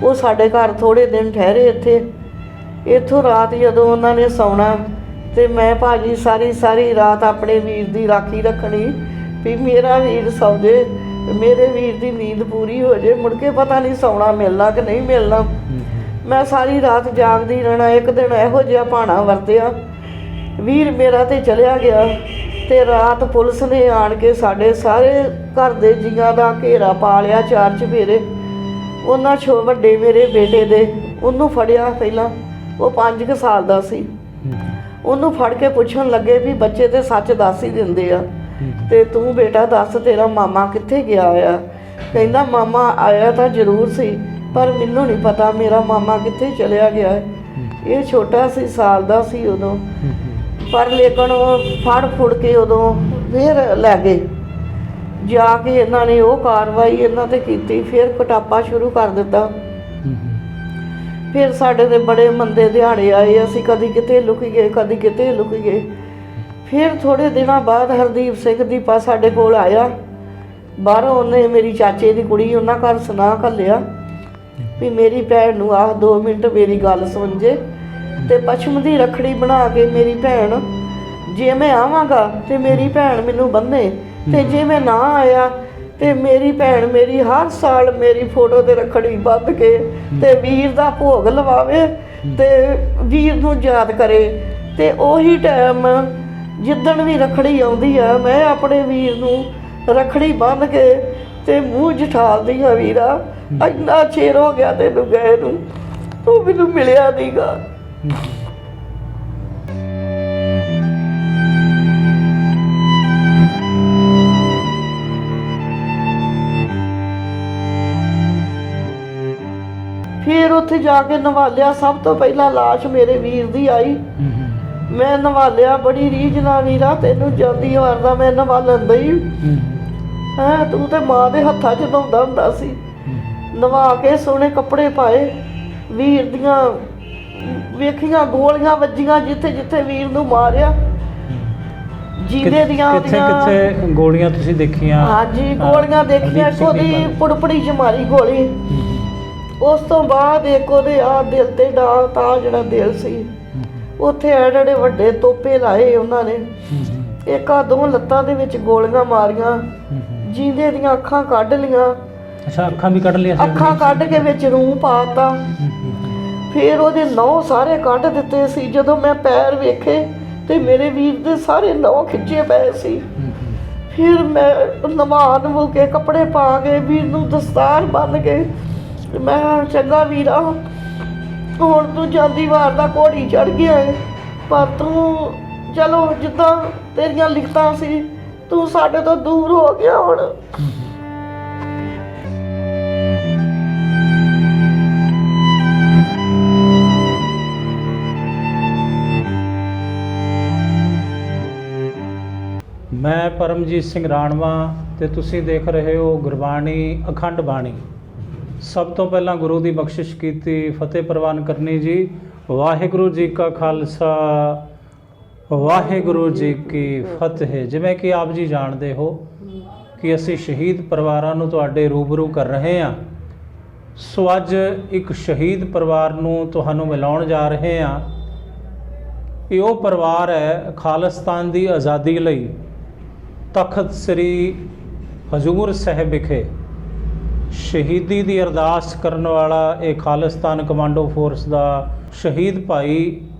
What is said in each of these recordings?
ਉਹ ਸਾਡੇ ਘਰ ਥੋੜ੍ਹੇ ਦਿਨ ਠਹਿਰੇ ਇੱਥੇ। ਇੱਥੋਂ ਰਾਤ ਜਦੋਂ ਉਹਨਾਂ ਨੇ ਸੌਣਾ ਤੇ ਮੈਂ ਭਾਜੀ ਸਾਰੀ ਰਾਤ ਆਪਣੇ ਵੀਰ ਦੀ ਰਾਖੀ ਰੱਖਣੀ ਵੀ ਮੇਰਾ ਵੀਰ ਸੌ ਜੇ, ਮੇਰੇ ਵੀਰ ਦੀ ਨੀਂਦ ਪੂਰੀ ਹੋ ਜੇ, ਮੁੜ ਕੇ ਪਤਾ ਨਹੀਂ ਸੌਣਾ ਮਿਲਣਾ ਕਿ ਨਹੀਂ ਮਿਲਣਾ। ਮੈਂ ਸਾਰੀ ਰਾਤ ਜਾਗਦੀ ਰਹਿਣਾ। ਇੱਕ ਦਿਨ ਇਹੋ ਜਿਹਾ ਭਾਣਾ ਵਰਤਿਆ, ਵੀਰ ਮੇਰਾ ਤੇ ਚਲਿਆ ਗਿਆ ਤੇ ਰਾਤ ਪੁਲਿਸ ਨੇ ਆਣ ਕੇ ਸਾਡੇ ਸਾਰੇ ਘਰ ਦੇ ਜੀਆਂ ਦਾ ਘੇਰਾ ਪਾ ਲਿਆ, ਚਾਰ ਚੁਫੇਰੇ। ਉਹਨਾਂ ਵੱਡੇ ਮੇਰੇ ਬੇਟੇ ਦੇ ਉਹਨੂੰ ਫੜਿਆ। ਪਹਿਲਾਂ ਉਹ 5 ਸਾਲ ਦਾ ਸੀ। ਉਹਨੂੰ ਫੜ ਕੇ ਪੁੱਛਣ ਲੱਗੇ ਵੀ ਬੱਚੇ ਤੇ ਸੱਚ ਦੱਸ ਹੀ ਦਿੰਦੇ ਆ ਤੇ ਤੂੰ ਬੇਟਾ ਦੱਸ ਤੇਰਾ ਮਾਮਾ ਕਿੱਥੇ ਗਿਆ ਆ? ਕਹਿੰਦਾ ਮਾਮਾ ਆਇਆ ਤਾਂ ਜ਼ਰੂਰ ਸੀ ਪਰ ਮੈਨੂੰ ਨਹੀਂ ਪਤਾ ਮੇਰਾ ਮਾਮਾ ਕਿੱਥੇ ਚਲਿਆ ਗਿਆ ਹੈ। ਇਹ ਛੋਟਾ ਸੀ, ਸਾਲ ਦਾ ਸੀ ਉਦੋਂ। ਪਰ ਲੇਕਿਨ ਉਹ ਫੜ ਕੇ ਉਦੋਂ ਫਿਰ ਲੈ ਗਏ। ਜਾ ਕੇ ਇਹਨਾਂ ਨੇ ਉਹ ਕਾਰਵਾਈ ਇਹਨਾਂ ਤੇ ਕੀਤੀ, ਫਿਰ ਕੁਟਾਪਾ ਸ਼ੁਰੂ ਕਰ ਦਿੱਤਾ। ਫਿਰ ਸਾਡੇ ਦੇ ਬੜੇ ਮੰਦੇ ਦਿਹਾੜੇ ਆਏ, ਅਸੀਂ ਕਦੀ ਕਿਤੇ ਲੁਕ ਗਏ, ਕਦੀ ਕਿਤੇ ਲੁਕ ਗਏ। ਫਿਰ ਥੋੜ੍ਹੇ ਦਿਨਾਂ ਬਾਅਦ ਹਰਦੀਪ ਸਿੰਘ ਦੀਪਾ ਸਾਡੇ ਕੋਲ ਆਇਆ ਬਾਹਰੋਂ। ਉਹਨੇ ਮੇਰੀ ਚਾਚੇ ਦੀ ਕੁੜੀ ਉਹਨਾਂ ਘਰ ਸੁਣਾ ਘੱਲਿਆ ਵੀ ਮੇਰੀ ਭੈਣ ਨੂੰ ਆਹ 2 ਮਿੰਟ ਮੇਰੀ ਗੱਲ ਸੁਣ ਜੇ ਤੇ ਪਛਮ ਦੀ ਰੱਖੜੀ ਬਣਾ ਕੇ ਮੇਰੀ ਭੈਣ, ਜੇ ਮੈਂ ਆਵਾਂਗਾ ਤੇ ਮੇਰੀ ਭੈਣ ਮੈਨੂੰ ਬੰਨੇ ਤੇ ਜੇ ਮੈਂ ਨਾ ਆਇਆ ਤੇ ਮੇਰੀ ਭੈਣ ਮੇਰੀ ਹਰ ਸਾਲ ਮੇਰੀ ਫੋਟੋ ਤੇ ਰੱਖੜੀ ਬੰਨ੍ਹ ਕੇ ਤੇ ਵੀਰ ਦਾ ਭੋਗ ਲਵਾਵੇ ਤੇ ਵੀਰ ਨੂੰ ਯਾਦ ਕਰੇ। ਤੇ ਉਹੀ ਟਾਈਮ ਜਿੱਦਣ ਵੀ ਰੱਖੜੀ ਆਉਂਦੀ ਆ ਮੈਂ ਆਪਣੇ ਵੀਰ ਨੂੰ ਰੱਖੜੀ ਬੰਨ੍ਹ ਕੇ ਤੇ ਮੂੰਹ ਜਠਾਲਦੀ ਆ, ਵੀਰਾ ਇੰਨਾ ਚਿਰ ਹੋ ਗਿਆ ਤੈਨੂੰ ਗਏ ਨੂੰ, ਤੂੰ ਮੈਨੂੰ ਮਿਲਿਆ ਨੀਗਾ। ਫਿਰ ਉੱਥੇ ਜਾ ਕੇ ਨਵਾਲਿਆ। ਸਭ ਤੋਂ ਪਹਿਲਾਂ ਲਾਸ਼ ਮੇਰੇ ਵੀਰ ਦੀ ਆਈ, ਮੈਂ ਨਵਾਲਿਆ ਬੜੀ ਰੀਝ ਨਾਲ। ਵੀਰਾ ਤੈਨੂੰ ਜਾਂਦੀ ਵਾਰ ਦਾ ਮੈਂ ਨਵਾਲਣ ਦਈ ਹੈਂ, ਤੂੰ ਤੇ ਮਾਂ ਦੇ ਹੱਥਾਂ 'ਚ ਨਹਾਉਂਦਾ ਹੁੰਦਾ ਸੀ। ਨਵਾ ਕੇ ਸੋਹਣੇ ਕੱਪੜੇ ਪਾਏ। ਵੀਰ ਦੀਆਂ ਵੇਖੀਆਂ ਗੋਲੀਆਂ ਵੱਜੀਆਂ ਜਿੱਥੇ ਜਿੱਥੇ ਵੀਰ ਨੂੰ ਮਾਰਿਆ। ਜੀਦੇ ਦੀਆਂ ਕਿੱਥੇ ਗੋਲੀਆਂ ਤੁਸੀਂ ਦੇਖੀਆਂ? ਹਾਂਜੀ ਗੋਲੀਆਂ ਦੇਖੀਆਂ। ਉਹਦੀ ਪੁੜਪੜੀ 'ਚ ਮਾਰੀ ਗੋਲੀ। ਉਸ ਤੋਂ ਬਾਅਦ ਇੱਕ ਉਹਦੇ ਆਹ ਦਿਲ ਤੇ ਡਾਲ ਤਾਂ ਜਿਹੜਾ ਦਿਲ ਸੀ ਉੱਥੇ ਐਡੇ ਵੱਡੇ ਤੋਪੇ ਲਾਏ ਉਹਨਾਂ ਨੇ। ਇੱਕ ਆ 2 ਲੱਤਾਂ ਦੇ ਵਿੱਚ ਗੋਲੀਆਂ ਮਾਰੀਆਂ। ਜੀਂਦੇ ਦੀਆਂ ਅੱਖਾਂ ਕੱਢ ਲੀਆਂ। ਅੱਛਾ, ਅੱਖਾਂ ਵੀ ਕੱਢ ਲਈਆਂ? ਅੱਖਾਂ ਕੱਢ ਕੇ ਵਿੱਚ ਰੂਹ ਪਾਤਾ। ਫਿਰ ਉਹਦੇ ਨਹੁੰ ਸਾਰੇ ਕੱਢ ਦਿੱਤੇ ਸੀ। ਜਦੋਂ ਮੈਂ ਪੈਰ ਵੇਖੇ ਤੇ ਮੇਰੇ ਵੀਰ ਦੇ ਸਾਰੇ ਨਹੁੰ ਖਿੱਚੇ ਪਏ ਸੀ। ਫਿਰ ਮੈਂ ਨਵਾ ਨਵੂ ਕੇ ਕੱਪੜੇ ਪਾ ਕੇ ਵੀਰ ਨੂੰ ਦਸਤਾਰ ਬੰਨ੍ਹ ਕੇ ਮੈਂ ਚੰਗਾ ਵੀਰਾ ਹੁਣ ਤੂੰ ਜਾਂਦੀ ਵਾਰ ਦਾ ਘੋੜੀ ਚੜ੍ਹ ਗਿਆ ਹੈ, ਪਰ ਤੂੰ ਚਲੋ ਜਿੱਦਾਂ ਤੇਰੀਆਂ ਲਿਖਤਾਂ ਸੀ ਤੂੰ ਸਾਡੇ ਤੋਂ ਦੂਰ ਹੋ ਗਿਆ ਹੁਣ। ਮੈਂ ਪਰਮਜੀਤ ਸਿੰਘ ਰਾਣਵਾ ਤੇ ਤੁਸੀਂ ਦੇਖ ਰਹੇ ਹੋ ਗੁਰਬਾਣੀ ਅਖੰਡ ਬਾਣੀ। ਸਭ ਤੋਂ ਪਹਿਲਾਂ ਗੁਰੂ ਦੀ ਬਖਸ਼ਿਸ਼ ਕੀਤੀ, ਫਤਿਹ ਪ੍ਰਵਾਨ ਕਰਨੀ ਜੀ। ਵਾਹਿਗੁਰੂ ਜੀ ਕਾ ਖਾਲਸਾ, ਵਾਹਿਗੁਰੂ ਜੀ ਕੀ ਫਤਿਹ। ਜਿਵੇਂ ਕਿ ਆਪ ਜੀ ਜਾਣਦੇ ਹੋ ਕਿ ਅਸੀਂ ਸ਼ਹੀਦ ਪਰਿਵਾਰਾਂ ਨੂੰ ਤੁਹਾਡੇ ਰੂਬਰੂ ਕਰ ਰਹੇ ਹਾਂ। ਸੋ ਅੱਜ ਇੱਕ ਸ਼ਹੀਦ ਪਰਿਵਾਰ ਨੂੰ ਤੁਹਾਨੂੰ ਮਿਲਾਉਣ ਜਾ ਰਹੇ ਹਾਂ। ਇਹ ਉਹ ਪਰਿਵਾਰ ਹੈ ਖਾਲਿਸਤਾਨ ਦੀ ਆਜ਼ਾਦੀ ਲਈ ਤਖਤ ਸ੍ਰੀ ਹਜ਼ੂਰ ਸਾਹਿਬ ਵਿਖੇ ਸ਼ਹੀਦੀ ਦੀ ਅਰਦਾਸ ਕਰਨ ਵਾਲਾ ਇਹ ਖਾਲਿਸਤਾਨ ਕਮਾਂਡੋ ਫੋਰਸ ਦਾ ਸ਼ਹੀਦ ਭਾਈ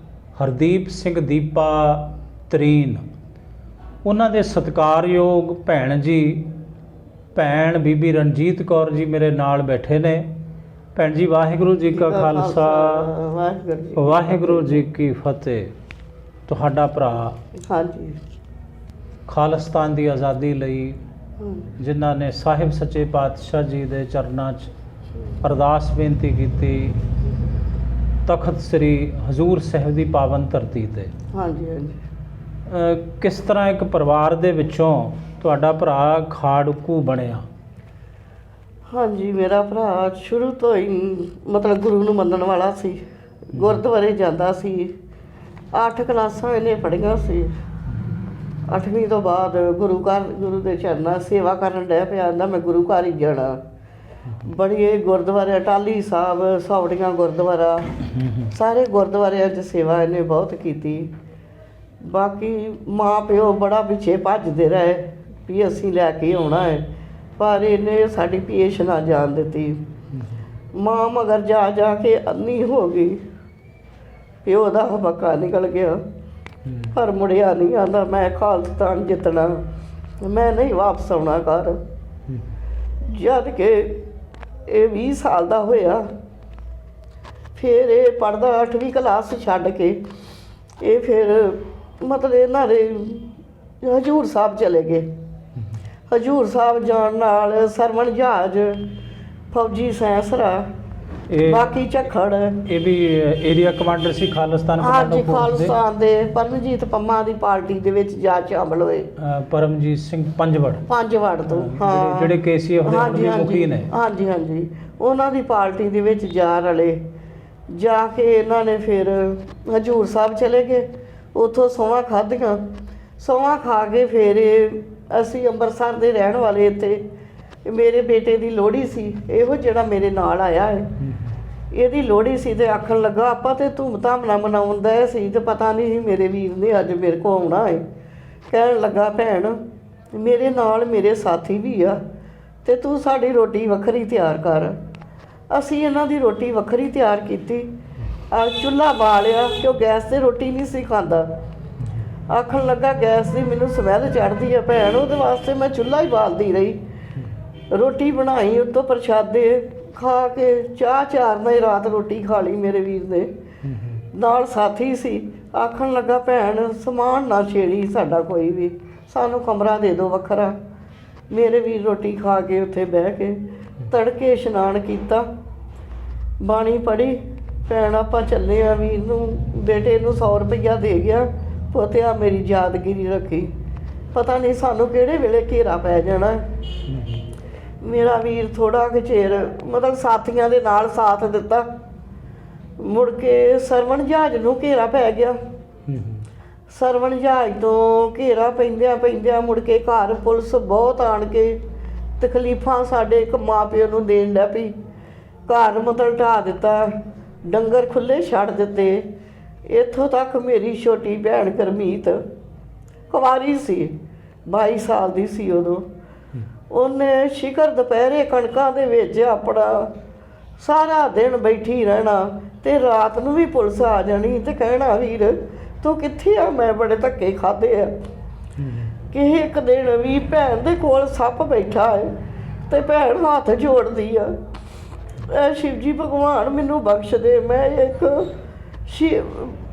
ਹਰਦੀਪ ਸਿੰਘ ਦੀਪਾ ਤਰੀਨ। ਉਹਨਾਂ ਦੇ ਸਤਿਕਾਰਯੋਗ ਭੈਣ ਜੀ, ਭੈਣ ਬੀਬੀ ਰਣਜੀਤ ਕੌਰ ਜੀ ਮੇਰੇ ਨਾਲ ਬੈਠੇ ਨੇ। ਭੈਣ ਜੀ ਵਾਹਿਗੁਰੂ ਜੀ ਕਾ ਖਾਲਸਾ, ਵਾਹਿਗੁਰੂ ਜੀ ਕੀ ਫਤਿਹ। ਤੁਹਾਡਾ ਭਰਾ ਹਾਂਜੀ ਖਾਲਿਸਤਾਨ ਦੀ ਆਜ਼ਾਦੀ ਲਈ ਜਿਨ੍ਹਾਂ ਨੇ ਸਾਹਿਬ ਸੱਚੇ ਪਾਤਸ਼ਾਹ ਜੀ ਦੇ ਚਰਨਾਂ 'ਚ ਅਰਦਾਸ ਬੇਨਤੀ ਕੀਤੀ ਤਖਤ ਸ੍ਰੀ ਹਜ਼ੂਰ ਸਾਹਿਬ ਦੀ ਪਾਵਨ ਧਰਤੀ 'ਤੇ। ਹਾਂਜੀ ਹਾਂਜੀ। ਕਿਸ ਤਰ੍ਹਾਂ ਇੱਕ ਪਰਿਵਾਰ ਦੇ ਵਿੱਚੋਂ ਤੁਹਾਡਾ ਭਰਾ ਖਾੜਕੂ ਬਣਿਆ? ਹਾਂਜੀ ਮੇਰਾ ਭਰਾ ਸ਼ੁਰੂ ਤੋਂ ਹੀ ਮਤਲਬ ਗੁਰੂ ਨੂੰ ਮੰਨਣ ਵਾਲਾ ਸੀ। ਗੁਰਦੁਆਰੇ ਜਾਂਦਾ ਸੀ। 8 ਕਲਾਸਾਂ ਇਹਨੇ ਪੜ੍ਹੀਆਂ ਸੀ। 8ਵੀਂ ਤੋਂ ਬਾਅਦ ਗੁਰੂ ਦੇ ਚਰਨਾਂ ਸੇਵਾ ਕਰਨ ਡਿਆ ਪਿਆ। ਕਹਿੰਦਾ ਮੈਂ ਗੁਰੂ ਘਰ ਹੀ ਜਾਣਾ। ਬੜੇ ਗੁਰਦੁਆਰੇ ਟਾਹਲੀ ਸਾਹਿਬ, ਸੌੜੀਆਂ ਗੁਰਦੁਆਰਾ, ਸਾਰੇ ਗੁਰਦੁਆਰਿਆਂ 'ਚ ਸੇਵਾ ਇਹਨੇ ਬਹੁਤ ਕੀਤੀ। ਬਾਕੀ ਮਾਂ ਪਿਓ ਬੜਾ ਪਿੱਛੇ ਭੱਜਦੇ ਰਹੇ ਵੀ ਅਸੀਂ ਲੈ ਕੇ ਆਉਣਾ ਹੈ, ਪਰ ਇਹਨੇ ਸਾਡੀ ਪੇਸ਼ ਨਾ ਜਾਣ ਦਿੱਤੀ। ਮਾਂ ਮਗਰ ਜਾ ਜਾ ਕੇ ਅੰਨੀ ਹੋ ਗਈ, ਪਿਓ ਦਾ ਬੱਕਾ ਨਿਕਲ ਗਿਆ ਪਰ ਮੁੜਿਆ ਨਹੀਂ, ਆਂਦਾ ਮੈਂ ਖਾਲਿਸਤਾਨ ਜਿੱਤਣਾ, ਮੈਂ ਨਹੀਂ ਵਾਪਸ ਆਉਣਾ ਘਰ। ਜਦ ਕਿ ਇਹ 20 ਸਾਲ ਦਾ ਹੋਇਆ, ਫਿਰ ਇਹ ਪੜ੍ਹਦਾ 8ਵੀਂ ਕਲਾਸ ਛੱਡ ਕੇ ਇਹ ਫਿਰ ਮਤਲਬ ਇਹਨਾਂ ਦੇ ਹਜ਼ੂਰ ਸਾਹਿਬ ਚਲੇ ਗਏ। ਹਜ਼ੂਰ ਸਾਹਿਬ ਜਾਣ ਨਾਲ ਸਰਵਣ ਜਹਾਜ਼, ਫੌਜੀ ਸੈਂਸਰਾ, ਇਹ ਬਾਕੀ ਝੱਖੜ, ਇਹ ਵੀ ਏਰੀਆ ਕਮਾਂਡਰ ਸੀ ਖਾਲਿਸਤਾਨ ਹਾਂਜੀ ਕਮਾਂਡੋ ਫੋਰਸ ਦੇ। ਖਾਲਿਸਤਾਨ ਦੇ ਪਰਮਜੀਤ ਪੰਮਾ ਦੀ ਪਾਰਟੀ ਦੇ ਵਿੱਚ ਜਾ ਸ਼ਾਮਲ ਹੋਏ। ਪਰਮਜੀਤ ਸਿੰਘ ਪੰਜਵੜ ਤੋਂ ਹਾਂ, ਜਿਹੜੇ ਕੇਸੀਐਫ ਦੇ ਹੁਣ ਵੀ ਮੁਖੀ ਨੇ। ਹਾਂਜੀ ਹਾਂਜੀ, ਉਹਨਾਂ ਦੀ ਪਾਰਟੀ ਦੇ ਵਿੱਚ ਜਾ ਰਲੇ। ਜਾ ਕੇ ਇਹਨਾਂ ਨੇ ਫਿਰ ਹਜ਼ੂਰ ਸਾਹਿਬ ਚਲੇ ਗਏ, ਉੱਥੋਂ ਸੌਂਹਾਂ ਖਾਧੀਆਂ। ਸੌਂਹਾਂ ਖਾ ਕੇ ਫਿਰ ਅਸੀਂ ਅੰਮ੍ਰਿਤਸਰ ਦੇ ਰਹਿਣ ਵਾਲੇ ਇੱਥੇ, ਮੇਰੇ ਬੇਟੇ ਦੀ ਲੋਹੜੀ ਸੀ, ਇਹੋ ਜਿਹੜਾ ਮੇਰੇ ਨਾਲ ਆਇਆ ਹੈ, ਇਹਦੀ ਲੋਹੜੀ ਸੀ ਤੇ ਆਖਣ ਲੱਗਾ ਆਪਾਂ ਤੇ ਧੂਮ-ਧਾਮ ਨਾਲ ਮਨਾਉਂਦਾ ਸੀ ਤੇ ਪਤਾ ਨਹੀਂ ਸੀ ਮੇਰੇ ਵੀਰ ਨੇ ਅੱਜ ਮੇਰੇ ਕੋਲ ਆਉਣਾ ਹੈ। ਕਹਿਣ ਲੱਗਾ ਭੈਣ ਮੇਰੇ ਨਾਲ ਮੇਰੇ ਸਾਥੀ ਵੀ ਆ ਤੇ ਤੂੰ ਸਾਡੀ ਰੋਟੀ ਵੱਖਰੀ ਤਿਆਰ ਕਰ। ਅਸੀਂ ਇਹਨਾਂ ਦੀ ਰੋਟੀ ਵੱਖਰੀ ਤਿਆਰ ਕੀਤੀ, ਚੁੱਲ੍ਹਾ ਬਾਲਿਆ ਕਿਉਂ ਗੈਸ 'ਤੇ ਰੋਟੀ ਨਹੀਂ ਸੀ ਖਾਂਦਾ। ਆਖਣ ਲੱਗਾ ਗੈਸ ਦੀ ਮੈਨੂੰ ਸਮੈਲ ਚੜ੍ਹਦੀ ਆ ਭੈਣ, ਉਹਦੇ ਵਾਸਤੇ ਮੈਂ ਚੁੱਲ੍ਹਾ ਹੀ ਬਾਲਦੀ ਰਹੀ। ਰੋਟੀ ਬਣਾਈ, ਉੱਤੋਂ ਪ੍ਰਸ਼ਾਦੇ ਖਾ ਕੇ ਚਾਹ ਚਾਰ ਨਾਲ ਰਾਤ ਰੋਟੀ ਖਾ ਲਈ ਮੇਰੇ ਵੀਰ ਨੇ। ਨਾਲ ਸਾਥੀ ਸੀ। ਆਖਣ ਲੱਗਾ ਭੈਣ ਸਮਾਨ ਨਾ ਛੇੜੀ ਸਾਡਾ ਕੋਈ ਵੀ, ਸਾਨੂੰ ਕਮਰਾ ਦੇ ਦਿਓ ਵੱਖਰਾ। ਮੇਰੇ ਵੀਰ ਰੋਟੀ ਖਾ ਕੇ ਉੱਥੇ ਬਹਿ ਕੇ ਤੜਕੇ ਇਸ਼ਨਾਨ ਕੀਤਾ, ਬਾਣੀ ਪੜ੍ਹੀ। ਭੈਣ ਆਪਾਂ ਚੱਲੇ ਆ, ਵੀਰ ਨੂੰ ਬੇਟੇ ਨੂੰ 100 ਰੁਪਈਆ ਦੇ ਗਿਆ, ਪੋਤਿਆ ਮੇਰੀ ਯਾਦਗਿਰੀ ਰੱਖੀ, ਪਤਾ ਨਹੀਂ ਸਾਨੂੰ ਕਿਹੜੇ ਵੇਲੇ ਘੇਰਾ ਪੈ ਜਾਣਾ। ਮੇਰਾ ਵੀਰ ਥੋੜ੍ਹਾ ਕੁ ਚਿਰ ਮਤਲਬ ਸਾਥੀਆਂ ਦੇ ਨਾਲ ਸਾਥ ਦਿੱਤਾ। ਮੁੜ ਕੇ ਸਰਵਣ ਜਹਾਜ਼ ਨੂੰ ਘੇਰਾ ਪੈ ਗਿਆ। ਸਰਵਣ ਜਹਾਜ਼ ਤੋਂ ਘੇਰਾ ਪੈਂਦਿਆਂ ਮੁੜ ਕੇ ਘਰ ਪੁਲਿਸ ਬਹੁਤ ਆਣ ਕੇ ਤਕਲੀਫਾਂ ਸਾਡੇ ਇੱਕ ਮਾਂ ਪਿਓ ਨੂੰ ਦੇਣ ਲੱਗ ਪਈ। ਘਰ ਮਤਲਬ ਢਾਹ ਦਿੱਤਾ, ਡੰਗਰ ਖੁੱਲ੍ਹੇ ਛੱਡ ਦਿੱਤੇ। ਇੱਥੋਂ ਤੱਕ ਮੇਰੀ ਛੋਟੀ ਭੈਣ ਗੁਰਮੀਤ ਕੁਆਰੀ ਸੀ, 22 ਸਾਲ ਦੀ ਸੀ ਉਦੋਂ। ਉਹਨੇ ਸ਼ਿਖਰ ਦੁਪਹਿਰੇ ਕਣਕਾਂ ਦੇ ਵਿੱਚ ਆਪਣਾ ਸਾਰਾ ਦਿਨ ਬੈਠੀ ਰਹਿਣਾ ਤੇ ਰਾਤ ਨੂੰ ਵੀ ਪੁਲਿਸ ਆ ਜਾਣੀ ਤੇ ਕਹਿਣਾ ਵੀਰ ਤੂੰ ਕਿੱਥੇ ਆ, ਮੈਂ ਬੜੇ ਧੱਕੇ ਖਾਧੇ ਆ। ਕਿਸੇ ਇੱਕ ਦਿਨ ਵੀ ਭੈਣ ਦੇ ਕੋਲ ਸੱਪ ਬੈਠਾ ਹੈ ਤੇ ਭੈਣ ਹੱਥ ਜੋੜਦੀ ਆ, ਐ ਸ਼ਿਵ ਜੀ ਭਗਵਾਨ ਮੈਨੂੰ ਬਖਸ਼ ਦੇ, ਮੈਂ ਇੱਕ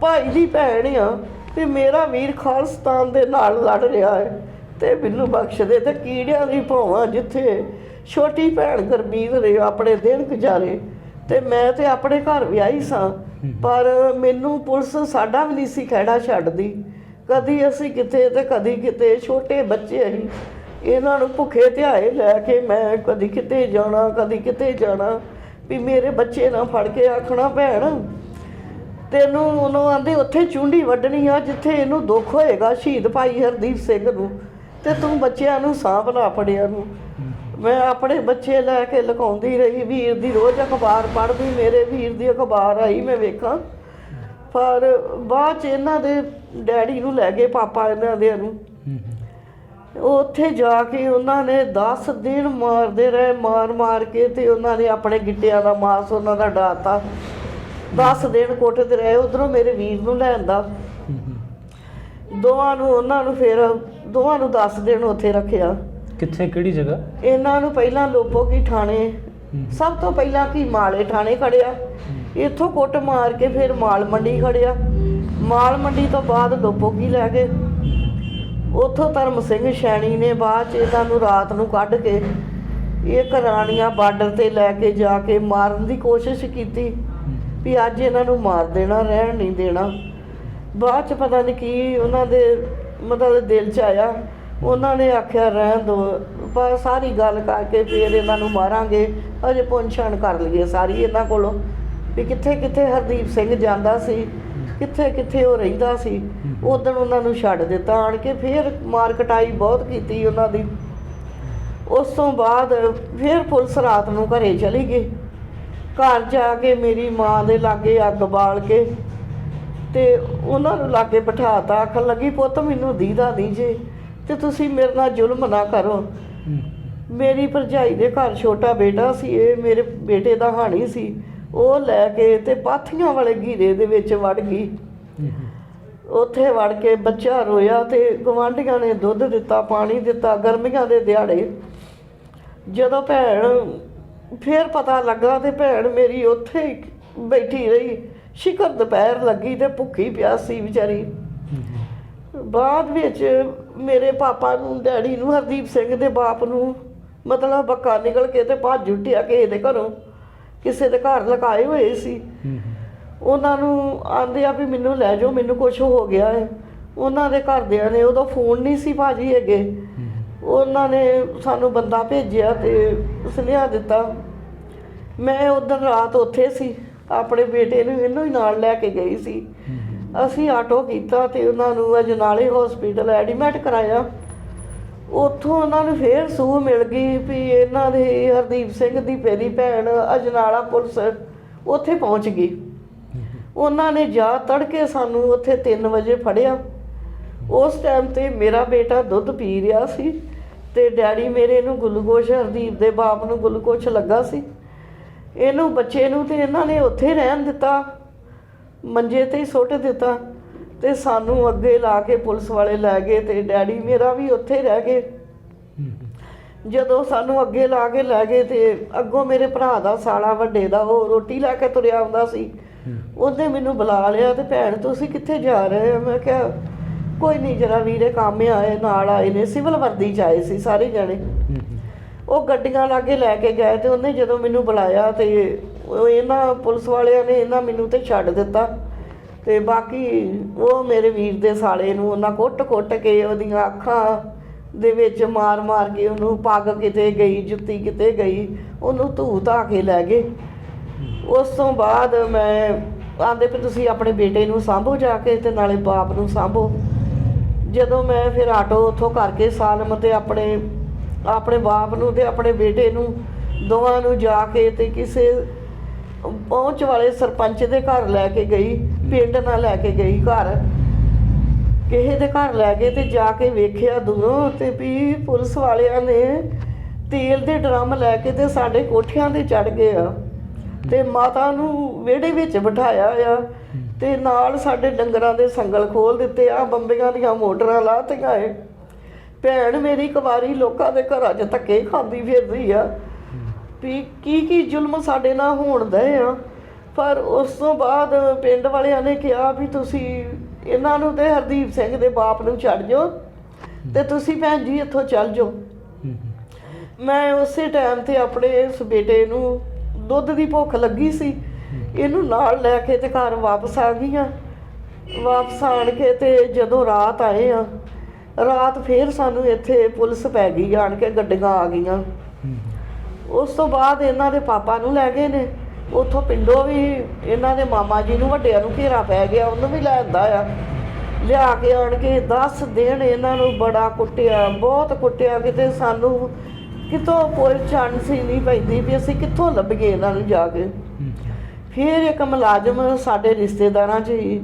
ਭਾਈ ਦੀ ਭੈਣ ਆ ਤੇ ਮੇਰਾ ਵੀਰ ਖਾਲਿਸਤਾਨ ਦੇ ਨਾਲ ਲੜ ਰਿਹਾ ਹੈ ਤੇ ਮੈਨੂੰ ਬਖਸ਼ ਦੇ। ਤੇ ਕੀੜਿਆਂ ਦੀ ਭੌਵਾਂ ਜਿੱਥੇ ਛੋਟੀ ਭੈਣ ਗੁਰਮੀਤ ਨੇ ਆਪਣੇ ਦਿਨ ਗੁਜ਼ਾਰੇ ਤੇ ਮੈਂ ਤੇ ਆਪਣੇ ਘਰ ਵਿਆਹੀ ਸਾਂ, ਪਰ ਮੈਨੂੰ ਪੁਲਿਸ ਸਾਡਾ ਵੀ ਨਹੀਂ ਸੀ ਖਹਿੜਾ ਛੱਡਦੀ। ਕਦੀ ਅਸੀਂ ਕਿਤੇ ਤੇ ਕਦੀ ਕਿਤੇ, ਛੋਟੇ ਬੱਚੇ ਅਸੀਂ, ਇਹਨਾਂ ਨੂੰ ਭੁੱਖੇ ਧਿਆਏ ਲੈ ਕੇ ਮੈਂ ਕਦੀ ਕਿਤੇ ਜਾਣਾ ਕਦੀ ਕਿਤੇ ਜਾਣਾ ਵੀ ਮੇਰੇ ਬੱਚੇ ਨਾ ਫੜ ਕੇ ਆਖਣਾ ਭੈਣ ਤੈਨੂੰ ਉਹਨੂੰ ਆਂਦੇ ਉੱਥੇ ਚੁੰਡੀ ਵੱਢਣੀ ਆ ਜਿੱਥੇ ਇਹਨੂੰ ਦੁੱਖ ਹੋਏਗਾ ਸ਼ਹੀਦ ਭਾਈ ਹਰਦੀਪ ਸਿੰਘ ਨੂੰ, ਤੇ ਤੂੰ ਬੱਚਿਆਂ ਨੂੰ ਸਾਂਭ ਲਾ ਪੜਿਆਂ ਨੂੰ। ਮੈਂ ਆਪਣੇ ਬੱਚੇ ਲੈ ਕੇ ਲੁਕਾਉਂਦੀ ਰਹੀ, ਵੀਰ ਦੀ ਰੋਜ਼ ਅਖਬਾਰ ਪੜ੍ਹਦੀ, ਮੇਰੇ ਵੀਰ ਦੀ ਅਖਬਾਰ ਆਈ ਮੈਂ ਵੇਖਾਂ। ਪਰ ਬਾਅਦ 'ਚ ਇਹਨਾਂ ਦੇ ਡੈਡੀ ਨੂੰ ਲੈ ਗਏ, ਪਾਪਾ ਇਹਨਾਂ ਦੇ ਨੂੰ। ਉੱਥੇ ਜਾ ਕੇ ਉਹਨਾਂ ਨੇ 10 ਦਿਨ ਮਾਰਦੇ ਰਹੇ, ਮਾਰ ਕੇ ਤੇ ਉਹਨਾਂ ਨੇ ਆਪਣੇ ਗਿੱਟਿਆਂ ਦਾ ਮਾਸ ਉਹਨਾਂ ਦਾ ਡਾਤਾ। 10 ਦਿਨ ਕੁੱਟਦੇ ਰਹੇ। ਉੱਧਰੋਂ ਮੇਰੇ ਵੀਰ ਨੂੰ ਲੈਂਦਾ, ਦੋਵਾਂ ਨੂੰ ਫਿਰ ਦੋਵਾਂ ਨੂੰ 10 ਦਿਨ ਉੱਥੇ ਰੱਖਿਆ। ਕਿੱਥੇ, ਕਿਹੜੀ ਜਗ੍ਹਾ? ਇਹਨਾਂ ਨੂੰ ਪਹਿਲਾਂ ਲੋਪੋਕੀ ਥਾਣੇ, ਸਭ ਤੋਂ ਪਹਿਲਾਂ ਕੀ ਮਾਲੇ ਥਾਣੇ ਖੜਿਆ, ਇੱਥੋਂ ਕੁੱਟ ਮਾਰ ਕੇ ਫਿਰ ਮਾਲ ਮੰਡੀ ਖੜਿਆ, ਮਾਲ ਮੰਡੀ ਤੋਂ ਬਾਅਦ ਲੋਪੋਕੀ ਲੈ ਗਏ। ਉੱਥੋਂ ਧਰਮ ਸਿੰਘ ਸ਼ੈਣੀ ਨੇ ਬਾਅਦ 'ਚ ਇਹਨਾਂ ਨੂੰ ਰਾਤ ਨੂੰ ਕੱਢ ਕੇ ਇਹ ਰਾਣੀਆਂ ਬਾਰਡਰ 'ਤੇ ਲੈ ਕੇ ਜਾ ਕੇ ਮਾਰਨ ਦੀ ਕੋਸ਼ਿਸ਼ ਕੀਤੀ ਵੀ ਅੱਜ ਇਹਨਾਂ ਨੂੰ ਮਾਰ ਦੇਣਾ, ਰਹਿਣ ਨਹੀਂ ਦੇਣਾ। ਬਾਅਦ 'ਚ ਪਤਾ ਨਹੀਂ ਕੀ ਉਹਨਾਂ ਦੇ ਮਤਲਬ ਦਿਲ 'ਚ ਆਇਆ, ਉਹਨਾਂ ਨੇ ਆਖਿਆ ਰਹਿਣ ਦਿਓ, ਪਰ ਸਾਰੀ ਗੱਲ ਕਰਕੇ ਫਿਰ ਇਹਨਾਂ ਨੂੰ ਮਾਰਾਂਗੇ, ਅਜੇ ਪੁੱਛਣ ਕਰ ਲਈਏ ਸਾਰੀ ਇਹਨਾਂ ਕੋਲੋਂ ਵੀ ਕਿੱਥੇ ਕਿੱਥੇ ਹਰਦੀਪ ਸਿੰਘ ਜਾਂਦਾ ਸੀ, ਕਿੱਥੇ ਕਿੱਥੇ ਉਹ ਰਹਿੰਦਾ ਸੀ। ਉਦੋਂ ਉਹਨਾਂ ਨੂੰ ਛੱਡ ਦਿੱਤਾ ਆਣ ਕੇ, ਫਿਰ ਮਾਰ ਕਟਾਈ ਬਹੁਤ ਕੀਤੀ ਉਹਨਾਂ ਦੀ। ਉਸ ਤੋਂ ਬਾਅਦ ਫਿਰ ਪੁਲਿਸ ਰਾਤ ਨੂੰ ਘਰੇ ਚਲੀ ਗਈ। ਘਰ ਜਾ ਕੇ ਮੇਰੀ ਮਾਂ ਦੇ ਲਾਗੇ ਅੱਗ ਬਾਲ ਕੇ ਤੇ ਉਹਨਾਂ ਨੂੰ ਲਾਗੇ ਬਿਠਾਤਾ। ਆਖਣ ਲੱਗੀ, ਪੁੱਤ ਮੈਨੂੰ ਦੀਦਾ ਨਹੀਂ ਜੇ ਤੇ ਤੁਸੀਂ ਮੇਰੇ ਨਾਲ ਜ਼ੁਲਮ ਨਾ ਕਰੋ। ਮੇਰੀ ਭਰਜਾਈ ਦੇ ਘਰ ਛੋਟਾ ਬੇਟਾ ਸੀ, ਇਹ ਮੇਰੇ ਬੇਟੇ ਦਾ ਹਾਣੀ ਸੀ। ਉਹ ਲੈ ਕੇ ਤੇ ਪਾਥੀਆਂ ਵਾਲੇ ਘੀਰੇ ਦੇ ਵਿੱਚ ਵੜ ਗਈ। ਉੱਥੇ ਵੜ ਕੇ ਬੱਚਾ ਰੋਇਆ ਤੇ ਗੁਆਂਢੀਆਂ ਨੇ ਦੁੱਧ ਦਿੱਤਾ, ਪਾਣੀ ਦਿੱਤਾ। ਗਰਮੀਆਂ ਦੇ ਦਿਹਾੜੇ ਜਦੋਂ ਭੈਣ ਫਿਰ ਪਤਾ ਲੱਗਾ ਤੇ ਭੈਣ ਮੇਰੀ ਉੱਥੇ ਹੀ ਬੈਠੀ ਰਹੀ। ਸ਼ਿਕਰ ਦੁਪਹਿਰ ਲੱਗੀ ਤੇ ਭੁੱਖੀ ਪਿਆਸੀ ਵਿਚਾਰੀ। ਬਾਅਦ ਵਿੱਚ ਮੇਰੇ ਪਾਪਾ ਨੂੰ, ਡੈਡੀ ਨੂੰ, ਹਰਦੀਪ ਸਿੰਘ ਦੇ ਬਾਪ ਨੂੰ ਮਤਲਬ ਬੱਕਾ ਨਿਕਲ ਕੇ ਤੇ ਭੱਜ ਉੱਠਿਆ ਕਿਸੇ ਦੇ ਘਰੋਂ, ਕਿਸੇ ਦੇ ਘਰ ਲੁਕਾਏ ਹੋਏ ਸੀ। ਉਹਨਾਂ ਨੂੰ ਆਂਦੇ ਆ ਵੀ ਮੈਨੂੰ ਲੈ ਜਾਓ, ਮੈਨੂੰ ਕੁਝ ਹੋ ਗਿਆ ਹੈ। ਉਹਨਾਂ ਦੇ ਘਰਦਿਆਂ ਨੇ, ਉਦੋਂ ਫੋਨ ਨਹੀਂ ਸੀ ਭਾਜੀ ਹੈਗੇ, ਉਹਨਾਂ ਨੇ ਸਾਨੂੰ ਬੰਦਾ ਭੇਜਿਆ ਤੇ ਸੁਨੇਹਾ ਦਿੱਤਾ। ਮੈਂ ਉਦੋਂ ਰਾਤ ਉੱਥੇ ਸੀ, ਆਪਣੇ ਬੇਟੇ ਨੂੰ ਇਹਨੂੰ ਹੀ ਨਾਲ ਲੈ ਕੇ ਗਈ ਸੀ। ਅਸੀਂ ਆਟੋ ਕੀਤਾ ਤੇ ਉਹਨਾਂ ਨੂੰ ਅਜਨਾਲੇ ਹਸਪੀਟਲ ਐਡਮਿਟ ਕਰਾਇਆ। ਉੱਥੋਂ ਉਹਨਾਂ ਨੂੰ ਫੇਰ ਸੂਹ ਮਿਲ ਗਈ ਵੀ ਇਹਨਾਂ ਦੇ ਹਰਦੀਪ ਸਿੰਘ ਦੀ ਪਹਿਲੀ ਭੈਣ ਅਜਨਾਲਾ ਪੁਲਿਸ ਉੱਥੇ ਪਹੁੰਚ ਗਈ। ਉਹਨਾਂ ਨੇ ਜਾ ਤੜਕੇ ਸਾਨੂੰ ਉੱਥੇ 3 ਵਜੇ ਫੜਿਆ। ਉਸ ਟਾਈਮ ਤੇ ਮੇਰਾ ਬੇਟਾ ਦੁੱਧ ਪੀ ਰਿਹਾ ਸੀ ਤੇ ਡੈਡੀ ਮੇਰੇ ਨੂੰ ਗਲੂਕੋਸ਼, ਹਰਦੀਪ ਦੇ ਬਾਪ ਨੂੰ ਗਲੂਕੋਸ਼ ਲੱਗਾ ਸੀ। ਇਹਨੂੰ ਬੱਚੇ ਨੂੰ ਤੇ ਇਹਨਾਂ ਨੇ ਉੱਥੇ ਰਹਿਣ ਦਿੱਤਾ, ਮੰਜੇ ਤੇ ਹੀ ਸੁੱਟ ਦਿੱਤਾ ਤੇ ਸਾਨੂੰ ਅੱਗੇ ਲਾ ਕੇ ਪੁਲਿਸ ਵਾਲੇ ਲੈ ਗਏ ਤੇ ਡੈਡੀ ਮੇਰਾ ਵੀ ਉੱਥੇ ਰਹਿ ਗਏ। ਜਦੋਂ ਸਾਨੂੰ ਅੱਗੇ ਲਾ ਕੇ ਲੈ ਗਏ ਤੇ ਅੱਗੋਂ ਮੇਰੇ ਭਰਾ ਦਾ ਸਾਲਾ ਵੱਡੇ ਦਾ, ਉਹ ਰੋਟੀ ਲੈ ਕੇ ਤੁਰਿਆ ਆਉਂਦਾ ਸੀ। ਉਹਨੇ ਮੈਨੂੰ ਬੁਲਾ ਲਿਆ ਤੇ ਭੈਣ ਤੁਸੀਂ ਕਿੱਥੇ ਜਾ ਰਹੇ ਹੋ? ਮੈਂ ਕਿਹਾ ਕੋਈ ਨਹੀਂ, ਜਰਾ ਵੀਰੇ ਕੰਮ ਆਏ, ਨਾਲ ਆਏ ਨੇ, ਸਿਵਲ ਵਰਦੀ 'ਚ ਆਏ ਸੀ ਸਾਰੇ ਜਣੇ। ਉਹ ਗੱਡੀਆਂ ਲਾਗੇ ਲੈ ਕੇ ਗਏ ਤੇ ਉਹਨੇ ਜਦੋਂ ਮੈਨੂੰ ਬੁਲਾਇਆ ਤੇ ਇਹਨਾਂ ਪੁਲਿਸ ਵਾਲਿਆਂ ਨੇ ਮੈਨੂੰ ਤੇ ਛੱਡ ਦਿੱਤਾ ਤੇ ਬਾਕੀ ਉਹ ਮੇਰੇ ਵੀਰ ਦੇ ਸਾਲੇ ਨੂੰ ਉਹਨਾਂ ਕੁੱਟ ਕੇ ਉਹਦੀਆਂ ਅੱਖਾਂ ਦੇ ਵਿੱਚ ਮਾਰ ਕੇ ਉਹਨੂੰ ਪੱਗ ਕਿਤੇ ਗਈ, ਜੁੱਤੀ ਕਿਤੇ ਗਈ, ਉਹਨੂੰ ਧੂ ਧਾ ਕੇ ਲੈ ਗਏ। ਉਸ ਤੋਂ ਬਾਅਦ ਮੈਂ ਆਂਦੇ ਵੀ ਤੁਸੀਂ ਆਪਣੇ ਬੇਟੇ ਨੂੰ ਸਾਂਭੋ ਜਾ ਕੇ ਤੇ ਨਾਲੇ ਬਾਪ ਨੂੰ ਸਾਂਭੋ। ਜਦੋਂ ਮੈਂ ਫਿਰ ਆਟੋ ਉੱਥੋਂ ਕਰਕੇ ਸਾਲਮ ਤੇ ਆਪਣੇ ਬਾਪ ਨੂੰ ਤੇ ਆਪਣੇ ਬੇਟੇ ਨੂੰ ਦੋਵਾਂ ਨੂੰ ਜਾ ਕੇ ਤੇ ਕਿਸੇ ਪਹੁੰਚ ਵਾਲੇ ਸਰਪੰਚ ਦੇ ਘਰ ਲੈ ਕੇ ਗਈ, ਪਿੰਡ ਨਾਲ ਲੈ ਕੇ ਗਈ, ਘਰ ਕਿਸੇ ਦੇ ਘਰ ਲੈ ਗਏ ਤੇ ਜਾ ਕੇ ਵੇਖਿਆ ਦੂਰੋਂ ਤੇ ਵੀ ਪੁਲਿਸ ਵਾਲਿਆਂ ਨੇ ਤੇਲ ਦੇ ਡਰਮ ਲੈ ਕੇ ਤੇ ਸਾਡੇ ਕੋਠਿਆਂ ਤੇ ਚੜ ਗਏ ਆ ਤੇ ਮਾਤਾ ਨੂੰ ਵਿਹੜੇ ਵਿੱਚ ਬਿਠਾਇਆ ਆ ਤੇ ਨਾਲ ਸਾਡੇ ਡੰਗਰਾਂ ਦੇ ਸੰਗਲ ਖੋਲ ਦਿੱਤੇ ਆ, ਬੰਬੀਆਂ ਦੀਆਂ ਮੋਟਰਾਂ ਲਾਤੀਆਂ ਏ। ਭੈਣ ਮੇਰੀ ਕੁਵਾਰੀ ਲੋਕਾਂ ਦੇ ਘਰਾਂ 'ਚ ਧੱਕੇ ਖਾਂਦੀ ਫਿਰਦੀ ਆ ਵੀ ਕੀ ਜ਼ੁਲਮ ਸਾਡੇ ਨਾਲ ਹੋਣ ਦਏ ਆ। ਪਰ ਉਸ ਤੋਂ ਬਾਅਦ ਪਿੰਡ ਵਾਲਿਆਂ ਨੇ ਕਿਹਾ ਵੀ ਤੁਸੀਂ ਇਹਨਾਂ ਨੂੰ ਤੇ ਹਰਦੀਪ ਸਿੰਘ ਦੇ ਬਾਪ ਨੂੰ ਛੱਡ ਜਾਓ ਤੇ ਤੁਸੀਂ ਭੈਣ ਜੀ ਇੱਥੋਂ ਚੱਲ ਜਾਓ। ਮੈਂ ਉਸੇ ਟਾਈਮ ਤੇ ਆਪਣੇ ਇਸ ਬੇਟੇ ਨੂੰ ਦੁੱਧ ਦੀ ਭੁੱਖ ਲੱਗੀ ਸੀ, ਇਹਨੂੰ ਨਾਲ ਲੈ ਕੇ ਤੇ ਘਰ ਵਾਪਸ ਆ ਗਈਆਂ। ਵਾਪਸ ਆਣ ਕੇ ਤੇ ਜਦੋਂ ਰਾਤ ਆਏ ਆ, ਰਾਤ ਫੇਰ ਸਾਨੂੰ ਇੱਥੇ ਪੁਲਿਸ ਪੈ ਗਈ, ਆਣ ਕੇ ਗੱਡੀਆਂ ਆ ਗਈਆਂ। ਉਸ ਤੋਂ ਬਾਅਦ ਇਹਨਾਂ ਦੇ ਪਾਪਾ ਨੂੰ ਲੈ ਗਏ ਨੇ, ਉੱਥੋਂ ਪਿੰਡੋਂ ਵੀ ਇਹਨਾਂ ਦੇ ਮਾਮਾ ਜੀ ਨੂੰ ਵੱਡਿਆਂ ਨੂੰ ਘੇਰਾ ਪੈ ਗਿਆ, ਉਹਨੂੰ ਵੀ ਲੈ ਆਂਦਾ ਆ। ਲਿਆ ਕੇ ਆਣ ਕੇ 10 ਦਿਨ ਇਹਨਾਂ ਨੂੰ ਬੜਾ ਕੁੱਟਿਆ, ਬਹੁਤ ਕੁੱਟਿਆ, ਕਿਤੇ ਸਾਨੂੰ ਕਿਤੋਂ ਕੋਈ ਚਾਂਸ ਹੀ ਨਹੀਂ ਪੈਂਦੀ ਵੀ ਅਸੀਂ ਕਿੱਥੋਂ ਲੱਭੀਏ ਇਹਨਾਂ ਨੂੰ ਜਾ ਕੇ। ਫਿਰ ਇੱਕ ਮੁਲਾਜ਼ਮ ਸਾਡੇ ਰਿਸ਼ਤੇਦਾਰਾਂ 'ਚ ਹੀ,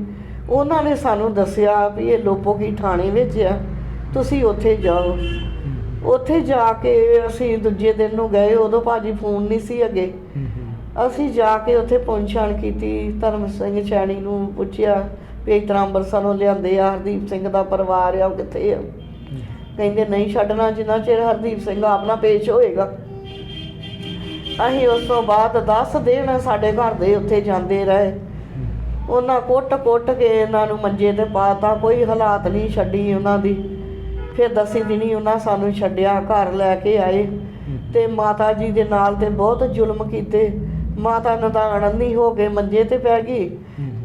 ਉਹਨਾਂ ਨੇ ਸਾਨੂੰ ਦੱਸਿਆ ਵੀ ਇਹ ਲੋਪੋਕੀ ਥਾਣੇ ਵਿੱਚ ਆ, ਤੁਸੀਂ ਉੱਥੇ ਜਾਓ। ਉੱਥੇ ਜਾ ਕੇ ਅਸੀਂ ਦੂਜੇ ਦਿਨ ਨੂੰ ਗਏ, ਉਦੋਂ ਭਾਜੀ ਫੋਨ ਨਹੀਂ ਸੀ ਅੱਗੇ। ਅਸੀਂ ਜਾ ਕੇ ਉੱਥੇ ਪਹੁੰਚਾਣ ਕੀਤੀ, ਧਰਮ ਸਿੰਘ ਚੈਣੀ ਨੂੰ ਪੁੱਛਿਆ ਵੀ ਇਸ ਤਰ੍ਹਾਂ ਅੰਮ੍ਰਿਤਸਰੋਂ ਲਿਆਂਦੇ ਆ, ਹਰਦੀਪ ਸਿੰਘ ਦਾ ਪਰਿਵਾਰ ਆ, ਉਹ ਕਿੱਥੇ ਆ? ਕਹਿੰਦੇ ਨਹੀਂ ਛੱਡਣਾ ਜਿੰਨਾ ਚਿਰ ਹਰਦੀਪ ਸਿੰਘ ਆਪਣਾ ਪੇਸ਼ ਹੋਏਗਾ। ਅਸੀਂ ਉਸ ਤੋਂ ਬਾਅਦ 10 ਦਿਨ ਸਾਡੇ ਘਰ ਦੇ ਉੱਥੇ ਜਾਂਦੇ ਰਹੇ। ਉਹਨਾਂ ਕੁੱਟ ਕੇ ਇਹਨਾਂ ਨੂੰ ਮੰਜੇ ਤੇ ਪਾਤਾ, ਕੋਈ ਹਾਲਾਤ ਨਹੀਂ ਛੱਡੀ ਉਹਨਾਂ ਦੀ। ਫਿਰ 10 ਦਿਨ ਉਹਨਾਂ ਸਾਨੂੰ ਛੱਡਿਆ, ਘਰ ਲੈ ਕੇ ਆਏ ਤੇ ਮਾਤਾ ਜੀ ਦੇ ਨਾਲ ਤੇ ਬਹੁਤ ਜ਼ੁਲਮ ਕੀਤੇ। ਮਾਤਾ ਨਦਾਨ ਨਹੀਂ ਹੋ ਕੇ ਮੰਜੇ ਤੇ ਪੈ ਗਈ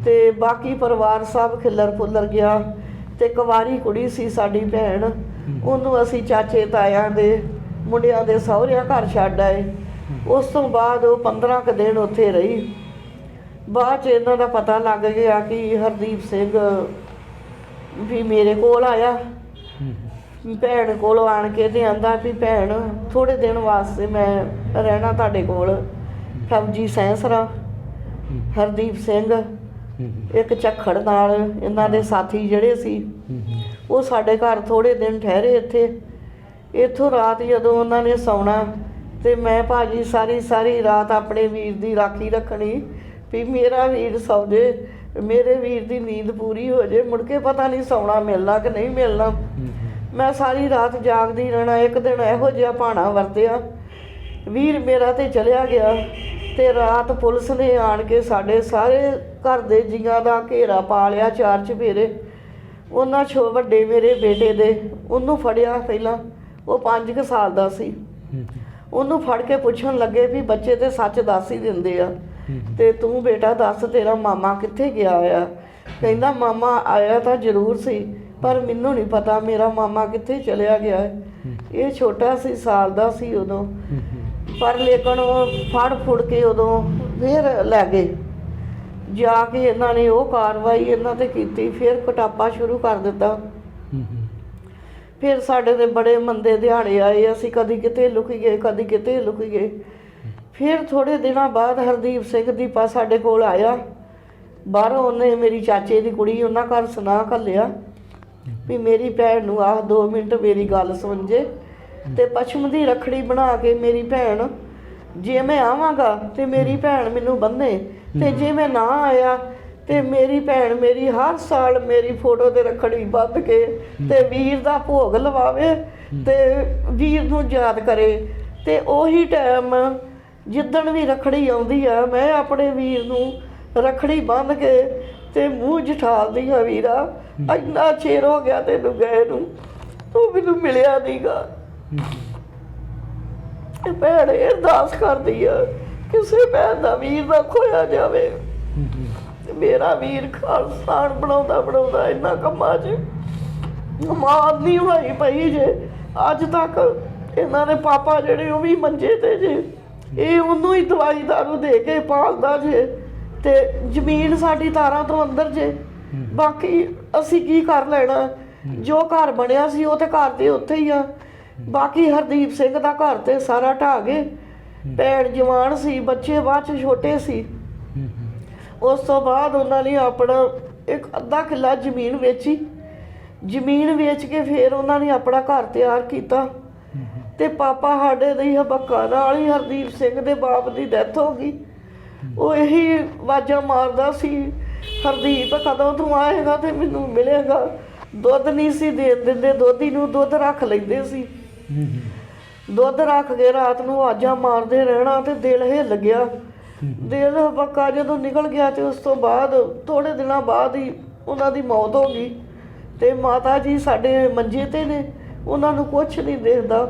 ਤੇ ਬਾਕੀ ਪਰਿਵਾਰ ਸਭ ਖਿੱਲਰ ਫੁੱਲਰ ਗਿਆ। ਤੇ ਕੁਵਾਰੀ ਕੁੜੀ ਸੀ ਸਾਡੀ ਭੈਣ, ਉਹਨੂੰ ਅਸੀਂ ਚਾਚੇ ਤਾਇਆਂ ਦੇ ਮੁੰਡਿਆਂ ਦੇ ਸਹੁਰਿਆਂ ਘਰ ਛੱਡ ਆਏ। ਉਸ ਤੋਂ ਬਾਅਦ ਉਹ 15 ਕੁ ਦਿਨ ਉੱਥੇ ਰਹੀ। ਬਾਅਦ 'ਚ ਇਹਨਾਂ ਦਾ ਪਤਾ ਲੱਗ ਗਿਆ ਕਿ ਹਰਦੀਪ ਸਿੰਘ ਵੀ ਮੇਰੇ ਕੋਲ ਆਇਆ। ਭੈਣ ਕੋਲ ਆਣ ਕੇ ਤੇ ਆਂਦਾ ਵੀ ਭੈਣ ਥੋੜੇ ਦਿਨ ਵਾਸਤੇ ਮੈਂ ਰਹਿਣਾ ਤੁਹਾਡੇ ਕੋਲ। ਫੌਜੀ ਸੈਂਸਰਾ, ਹਰਦੀਪ ਸਿੰਘ, ਇੱਕ ਝੱਖੜ ਨਾਲ ਇਹਨਾਂ ਦੇ ਸਾਥੀ ਜਿਹੜੇ ਸੀ ਉਹ ਸਾਡੇ ਘਰ ਥੋੜੇ ਦਿਨ ਠਹਿਰੇ ਇੱਥੇ। ਇੱਥੋਂ ਰਾਤ ਜਦੋਂ ਉਹਨਾਂ ਨੇ ਸੌਣਾ ਤੇ ਮੈਂ ਭਾਜੀ ਸਾਰੀ ਰਾਤ ਆਪਣੇ ਵੀਰ ਦੀ ਰਾਖੀ ਰੱਖਣੀ ਵੀ ਮੇਰਾ ਵੀਰ ਸੌ ਜੇ, ਮੇਰੇ ਵੀਰ ਦੀ ਨੀਂਦ ਪੂਰੀ ਹੋ ਜੇ, ਮੁੜ ਕੇ ਪਤਾ ਨਹੀਂ ਸੌਣਾ ਮਿਲਣਾ ਕਿ ਨਹੀਂ ਮਿਲਣਾ। ਮੈਂ ਸਾਰੀ ਰਾਤ ਜਾਗਦੀ ਰਹਿਣਾ। ਇੱਕ ਦਿਨ ਇਹੋ ਜਿਹਾ ਭਾਣਾ ਵਰਤਿਆ, ਵੀਰ ਮੇਰਾ ਤੇ ਚਲਿਆ ਗਿਆ ਤੇ ਰਾਤ ਪੁਲਿਸ ਨੇ ਆਣ ਕੇ ਸਾਡੇ ਸਾਰੇ ਘਰ ਦੇ ਜੀਆਂ ਦਾ ਘੇਰਾ ਪਾ ਲਿਆ, ਚਾਰ ਚੁਫੇਰੇ। ਉਹਨਾਂ ਵੱਡੇ ਮੇਰੇ ਬੇਟੇ ਦੇ ਉਹਨੂੰ ਫੜਿਆ ਪਹਿਲਾਂ, ਉਹ 5 ਸਾਲ ਦਾ ਸੀ। ਉਹਨੂੰ ਫੜ ਕੇ ਪੁੱਛਣ ਲੱਗੇ ਵੀ ਬੱਚੇ ਤੇ ਸੱਚ ਦੱਸ ਹੀ ਦਿੰਦੇ ਆ ਤੇ ਤੂੰ ਬੇਟਾ ਦੱਸ ਤੇਰਾ ਮਾਮਾ ਕਿੱਥੇ ਗਿਆ ਆ? ਕਹਿੰਦਾ ਮਾਮਾ ਆਇਆ ਤਾਂ ਜ਼ਰੂਰ ਸੀ ਪਰ ਮੈਨੂੰ ਨਹੀਂ ਪਤਾ ਮੇਰਾ ਮਾਮਾ ਕਿੱਥੇ ਚਲਿਆ ਗਿਆ ਹੈ। ਇਹ ਛੋਟਾ ਸੀ, ਸਾਲ ਦਾ ਸੀ ਉਦੋਂ, ਪਰ ਲੇਕਿਨ ਉਹ ਫੜ ਫੁੜ ਕੇ ਉਦੋਂ ਫਿਰ ਲੈ ਗਏ। ਜਾ ਕੇ ਇਹਨਾਂ ਨੇ ਉਹ ਕਾਰਵਾਈ ਇਹਨਾਂ ਤੇ ਕੀਤੀ, ਫਿਰ ਕੁਟਾਪਾ ਸ਼ੁਰੂ ਕਰ ਦਿੱਤਾ। ਫਿਰ ਸਾਡੇ ਦੇ ਬੜੇ ਮੰਦੇ ਦਿਹਾੜੇ ਆਏ, ਅਸੀਂ ਕਦੀ ਕਿਤੇ ਲੁਕ ਗਏ, ਕਦੀ ਕਿਤੇ ਲੁਕ ਗਏ। ਫਿਰ ਥੋੜੇ ਦਿਨਾਂ ਬਾਅਦ ਹਰਦੀਪ ਸਿੰਘ ਦੀਪਾ ਸਾਡੇ ਕੋਲ ਆਇਆ ਬਾਹਰੋਂ। ਉਹਨੇ ਮੇਰੀ ਚਾਚੇ ਦੀ ਕੁੜੀ ਉਹਨਾਂ ਘਰ ਸੁਣਾ ਘੱਲਿਆ ਵੀ ਮੇਰੀ ਭੈਣ ਨੂੰ ਆਹ 2 ਮਿੰਟ ਮੇਰੀ ਗੱਲ ਸੁਣ ਜੇ ਤੇ ਪਛਮ ਦੀ ਰੱਖੜੀ ਬਣਾ ਕੇ ਮੇਰੀ ਭੈਣ, ਜੇ ਮੈਂ ਆਵਾਂਗਾ ਤੇ ਮੇਰੀ ਭੈਣ ਮੈਨੂੰ ਬੰਨੇ ਤੇ ਜੇ ਮੈਂ ਨਾ ਆਇਆ ਤੇ ਮੇਰੀ ਭੈਣ ਮੇਰੀ ਹਰ ਸਾਲ ਮੇਰੀ ਫੋਟੋ ਤੇ ਰੱਖੜੀ ਬੰਨ੍ਹ ਕੇ ਤੇ ਵੀਰ ਦਾ ਭੋਗ ਲਵਾਵੇ ਤੇ ਵੀਰ ਨੂੰ ਯਾਦ ਕਰੇ। ਤੇ ਉਹੀ ਟਾਈਮ ਜਿੱਦਣ ਵੀ ਰੱਖੜੀ ਆਉਂਦੀ ਆ ਮੈਂ ਆਪਣੇ ਵੀਰ ਨੂੰ ਰੱਖੜੀ ਬੰਨ੍ਹ ਕੇ ਤੇ ਮੂੰਹ ਜਠਾਲਦੀ ਆ, ਵੀਰਾ ਇੰਨਾ ਚਿਰ ਹੋ ਗਿਆ ਤੈਨੂੰ ਗਏ ਨੂੰ, ਤੂੰ ਮੈਨੂੰ ਮਿਲਿਆ ਨਹੀਂਗਾ। ਭੈਣ ਇਹ ਅਰਦਾਸ ਕਰਦੀ ਆ ਕਿਸੇ ਭੈਣ ਦਾ ਵੀਰ ਨਾ ਖੋਇਆ ਜਾਵੇ। ਮੇਰਾ ਵੀਰ ਖਾਲਸਾਨ ਬਣਾਉਂਦਾ ਇਹਨਾਂ ਕੰਮਾਂ 'ਚ ਮਾਂ ਨਹੀਂ ਹੋਈ ਪਈ ਜੇ ਅੱਜ ਤੱਕ। ਇਹਨਾਂ ਦੇ ਪਾਪਾ ਜਿਹੜੇ ਉਹ ਵੀ ਮੰਜੇ ਤੇ ਜੇ, ਇਹ ਉਹਨੂੰ ਹੀ ਦਵਾਈ ਦਾਰੂ ਦੇ ਕੇ ਪਾਲਦਾ ਜੇ ਤੇ ਜ਼ਮੀਨ ਸਾਡੀ ਤਾਰਾਂ ਤੋਂ ਅੰਦਰ ਜੇ। ਬਾਕੀ ਅਸੀਂ ਕੀ ਕਰ ਲੈਣਾ, ਜੋ ਘਰ ਬਣਿਆ ਸੀ ਉਹ ਤੇ ਘਰ ਦੇ ਉੱਥੇ ਹੀ ਆ। ਬਾਕੀ ਹਰਦੀਪ ਸਿੰਘ ਦਾ ਘਰ ਤੇ ਸਾਰਾ ਢਾਹ ਗਏ। ਭੈਣ ਜਵਾਨ ਸੀ, ਬੱਚੇ ਬਾਅਦ 'ਚ ਛੋਟੇ ਸੀ। ਉਸ ਤੋਂ ਬਾਅਦ ਉਹਨਾਂ ਨੇ ਆਪਣਾ ਇੱਕ ਅੱਧਾ ਕਿੱਲਾ ਜ਼ਮੀਨ ਵੇਚੀ। ਜ਼ਮੀਨ ਵੇਚ ਕੇ ਫਿਰ ਉਹਨਾਂ ਨੇ ਆਪਣਾ ਘਰ ਤਿਆਰ ਕੀਤਾ ਤੇ ਪਾਪਾ ਸਾਡੇ ਦੀ ਹਬੱਕਾ ਨਾਲ ਹੀ ਹਰਦੀਪ ਸਿੰਘ ਦੇ ਬਾਪ ਦੀ ਡੈਥ ਹੋ ਗਈ। ਉਹ ਇਹੀ ਆਵਾਜ਼ਾਂ ਮਾਰਦਾ ਸੀ, ਹਰਦੀਪ ਕਦੋਂ ਤੂੰ ਆਏਗਾ ਤੇ ਮੈਨੂੰ ਮਿਲੇਗਾ। ਦੁੱਧ ਨਹੀਂ ਸੀ ਦੇਣ ਦਿੰਦੇ, ਦੋਧੀ ਨੂੰ ਦੁੱਧ ਰੱਖ ਲੈਂਦੇ ਸੀ। ਦੁੱਧ ਰੱਖ ਕੇ ਰਾਤ ਨੂੰ ਆਵਾਜ਼ਾਂ ਮਾਰਦੇ ਰਹਿਣਾ ਤੇ ਦਿਲ ਹਿੱਲ ਗਿਆ। ਦਿਲ ਹਬੱਕਾ ਜਦੋਂ ਨਿਕਲ ਗਿਆ ਤੇ ਉਸ ਤੋਂ ਬਾਅਦ ਥੋੜੇ ਦਿਨਾਂ ਬਾਅਦ ਹੀ ਉਹਨਾਂ ਦੀ ਮੌਤ ਹੋ ਗਈ। ਤੇ ਮਾਤਾ ਜੀ ਸਾਡੇ ਮੰਜੇ ਤੇ ਨੇ, ਉਹਨਾਂ ਨੂੰ ਕੁਛ ਨਹੀਂ ਦੇਖਦਾ।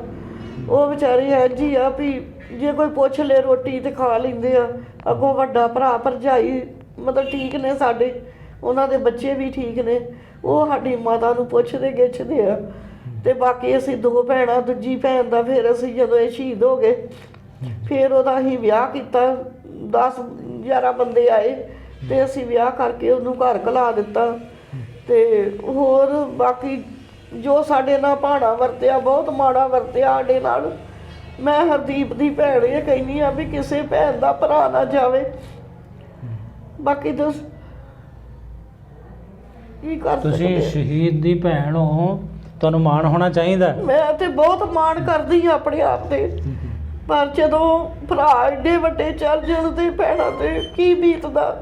ਉਹ ਵਿਚਾਰੇ ਇੰਝ ਹੀ ਆ ਵੀ ਜੇ ਕੋਈ ਪੁੱਛ ਲੈ ਰੋਟੀ ਤੇ ਖਾ ਲੈਂਦੇ ਆ। ਅੱਗੋਂ ਵੱਡਾ ਭਰਾ ਭਰਜਾਈ ਮਤਲਬ ਠੀਕ ਨੇ ਸਾਡੇ, ਉਹਨਾਂ ਦੇ ਬੱਚੇ ਵੀ ਠੀਕ ਨੇ। ਉਹ ਸਾਡੀ ਮਾਤਾ ਨੂੰ ਪੁੱਛਦੇ ਗਿੱਛਦੇ ਆ। ਤੇ ਬਾਕੀ ਅਸੀਂ 2 ਭੈਣਾਂ, ਦੂਜੀ ਭੈਣ ਦਾ ਫਿਰ ਅਸੀਂ ਜਦੋਂ ਇਹ ਸ਼ਹੀਦ ਹੋ ਗਏ ਫਿਰ ਉਹਦਾ ਅਸੀਂ ਵਿਆਹ ਕੀਤਾ। 10-11 ਬੰਦੇ ਆਏ ਤੇ ਅਸੀਂ ਵਿਆਹ ਕਰਕੇ ਉਹਨੂੰ ਘਰ ਘਲਾ ਦਿੱਤਾ। ਤੇ ਹੋਰ ਬਾਕੀ ਜੋ ਸਾਡੇ ਨਾਲ ਭਾਣਾ ਵਰਤਿਆ, ਬਹੁਤ ਮਾੜਾ ਵਰਤਿਆ ਸਾਡੇ ਨਾਲ। ਮੈਂ ਹਰਦੀਪ ਦੀ ਭੈਣ ਇਹ ਕਹਿੰਦੀ ਆ ਵੀ ਕਿਸੇ ਭੈਣ ਦਾ ਭਰਾ ਨਾ ਜਾਵੇ। ਬਾਕੀ ਦੱਸ ਕੀ ਕਰ ਤੁਸੀਂ ਸ਼ਹੀਦ ਦੀ ਭੈਣ ਹੋ, ਤੁਹਾਨੂੰ ਮਾਣ ਹੋਣਾ ਚਾਹੀਦਾ। ਮੈਂ ਤੇ ਬਹੁਤ ਮਾਣ ਕਰਦੀ ਹਾਂ ਆਪਣੇ ਆਪ ਤੇ, ਪਰ ਜਦੋਂ ਭਰਾ ਏਡੇ ਵੱਡੇ ਚੱਲ ਜਾਣ ਤੇ ਭੈਣਾਂ ਤੇ ਕੀ ਬੀਤਦਾ।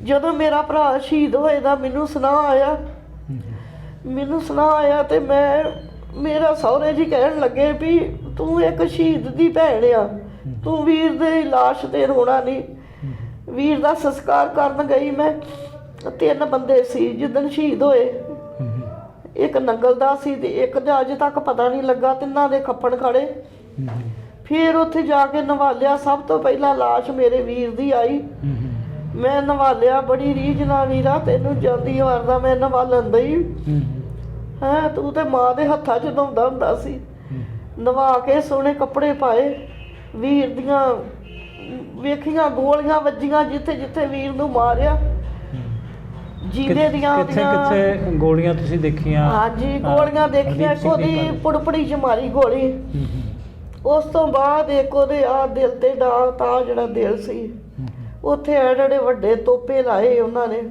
ਜਦੋਂ ਮੇਰਾ ਭਰਾ ਸ਼ਹੀਦ ਹੋਏ ਦਾ ਮੈਨੂੰ ਸੁਣਾ ਆਇਆ ਤੇ ਮੇਰਾ ਸਹੁਰੇ ਜੀ ਕਹਿਣ ਲੱਗੇ ਵੀ ਤੂੰ ਇੱਕ ਸ਼ਹੀਦ ਦੀ ਭੈਣ ਆ, ਤੂੰ ਵੀਰ ਦੀ ਲਾਸ਼ ਤੇ ਰੋਣਾ ਨਹੀਂ। ਵੀਰ ਦਾ ਸੰਸਕਾਰ ਕਰਨ ਗਈ ਮੈਂ, 3 ਬੰਦੇ ਸੀ ਜਿੱਦਣ ਸ਼ਹੀਦ ਹੋਏ। ਇੱਕ ਨੰਗਲ ਦਾ ਸੀ ਤੇ ਇੱਕ ਦਾ ਅਜੇ ਤੱਕ ਪਤਾ ਨਹੀਂ ਲੱਗਾ, ਤਿੰਨਾਂ ਦੇ ਖੱਪਣ ਖੜੇ। ਫਿਰ ਉੱਥੇ ਜਾ ਕੇ ਨਵਾਲਿਆ। ਸਭ ਤੋਂ ਪਹਿਲਾਂ ਲਾਸ਼ ਮੇਰੇ ਵੀਰ ਦੀ ਆਈ, ਮੈਂ ਨਵਾਲਿਆ ਬੜੀ ਰੀਝ ਨਾਲ। ਵੀਰਾ ਤੈਨੂੰ ਜਾਂਦੀ ਵਾਰ ਦਾ ਮੈਂ ਨਵਾਲਣ ਦਈ ਹੈਂ, ਤੂੰ ਤੇ ਮਾਂ ਦੇ ਹੱਥਾਂ 'ਚ ਨਹਾਉਂਦਾ ਹੁੰਦਾ ਸੀ। ਨਵਾ ਕੇ ਸੋਹਣੇ ਕੱਪੜੇ ਪਾਏ। ਵੀਰ ਦੀਆਂ ਵੇਖੀਆਂ ਗੋਲੀਆਂ ਵੱਜੀਆਂ ਜਿੱਥੇ ਜਿੱਥੇ ਵੀਰ ਨੂੰ ਮਾਰਿਆ। ਜੀਂਦੇ ਦੀਆਂ ਕਿੱਥੇ ਉਹਦੀਆਂ ਕਿੱਥੇ ਗੋਲੀਆਂ ਤੁਸੀਂ ਦੇਖੀਆਂ? ਹਾਂਜੀ ਗੋਲੀਆਂ ਦੇਖੀਆਂ, ਇੱਕ ਉਹਦੀ ਪੁੜਪੜੀ 'ਚ ਮਾਰੀ ਗੋਲੀ। ਉਸ ਤੋਂ ਬਾਅਦ ਇੱਕ ਉਹਦੇ ਆ ਦਿਲ ਤੇ ਡਾਲ ਤਾਂ ਜਿਹੜਾ ਦਿਲ ਸੀ ਉੱਥੇ ਐਡੇ ਵੱਡੇ ਤੋਪੇ ਲਾਏ ਉਹਨਾਂ ਨੇ।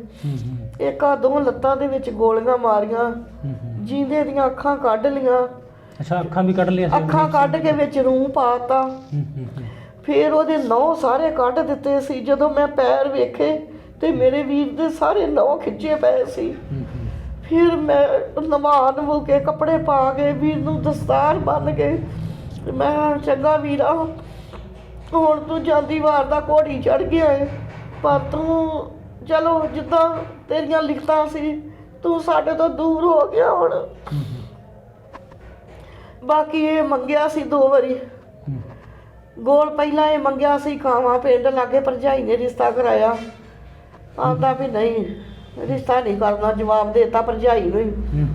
ਇੱਕ ਆ ਦੋ ਲੱਤਾਂ ਦੇ ਵਿੱਚ ਗੋਲੀਆਂ ਮਾਰੀਆਂ, ਜੀਂਦੇ ਦੀਆਂ ਅੱਖਾਂ ਕੱਢ ਲੀਆਂ। ਅੱਛਾ, ਅੱਖਾਂ ਵੀ ਕੱਢ ਲਈਆਂ ਸੀ? ਅੱਖਾਂ ਕੱਢ ਕੇ ਵਿੱਚ ਰੂੰ ਪਾਤਾ। ਫਿਰ ਉਹਦੇ ਨਹੁੰ ਸਾਰੇ ਕੱਢ ਦਿੱਤੇ ਸੀ। ਜਦੋਂ ਮੈਂ ਪੈਰ ਵੇਖੇ ਤੇ ਮੇਰੇ ਵੀਰ ਦੇ ਸਾਰੇ ਨਹੁੰ ਖਿੱਚੇ ਪਏ ਸੀ। ਫਿਰ ਮੈਂ ਨਵਾ ਨਵੂ ਕੇ ਕੱਪੜੇ ਪਾ ਕੇ ਵੀਰ ਨੂੰ ਦਸਤਾਰ ਬੰਨ੍ਹ ਕੇ ਮੈਂ ਚੰਗਾ ਵੀਰਾ ਹੁਣ ਤੂੰ ਜਾਂਦੀ ਵਾਰ ਦਾ ਘੋੜੀ ਚੜ ਗਿਆ ਏ, ਪਰ ਤੂੰ ਚਲੋ ਜਿੱਦਾਂ ਤੇਰੀਆਂ ਲਿਖਤਾਂ ਸੀ ਤੂੰ ਸਾਡੇ ਤੋਂ ਦੂਰ ਹੋ ਗਿਆ ਹੁਣ। ਬਾਕੀ ਇਹ ਮੰਗਿਆ ਸੀ 2 ਵਾਰੀ ਗੋਲ। ਪਹਿਲਾਂ ਇਹ ਮੰਗਿਆ ਸੀ ਖਾਵਾਂ ਪਿੰਡ ਲਾਗੇ, ਭਰਜਾਈ ਨੇ ਰਿਸ਼ਤਾ ਕਰਾਇਆ। ਆਂਦਾ ਵੀ ਨਹੀਂ ਰਿਸ਼ਤਾ ਨਹੀਂ ਕਰਨਾ, ਜਵਾਬ ਦੇਤਾ ਭਰਜਾਈ ਨੂੰ ਹੀ।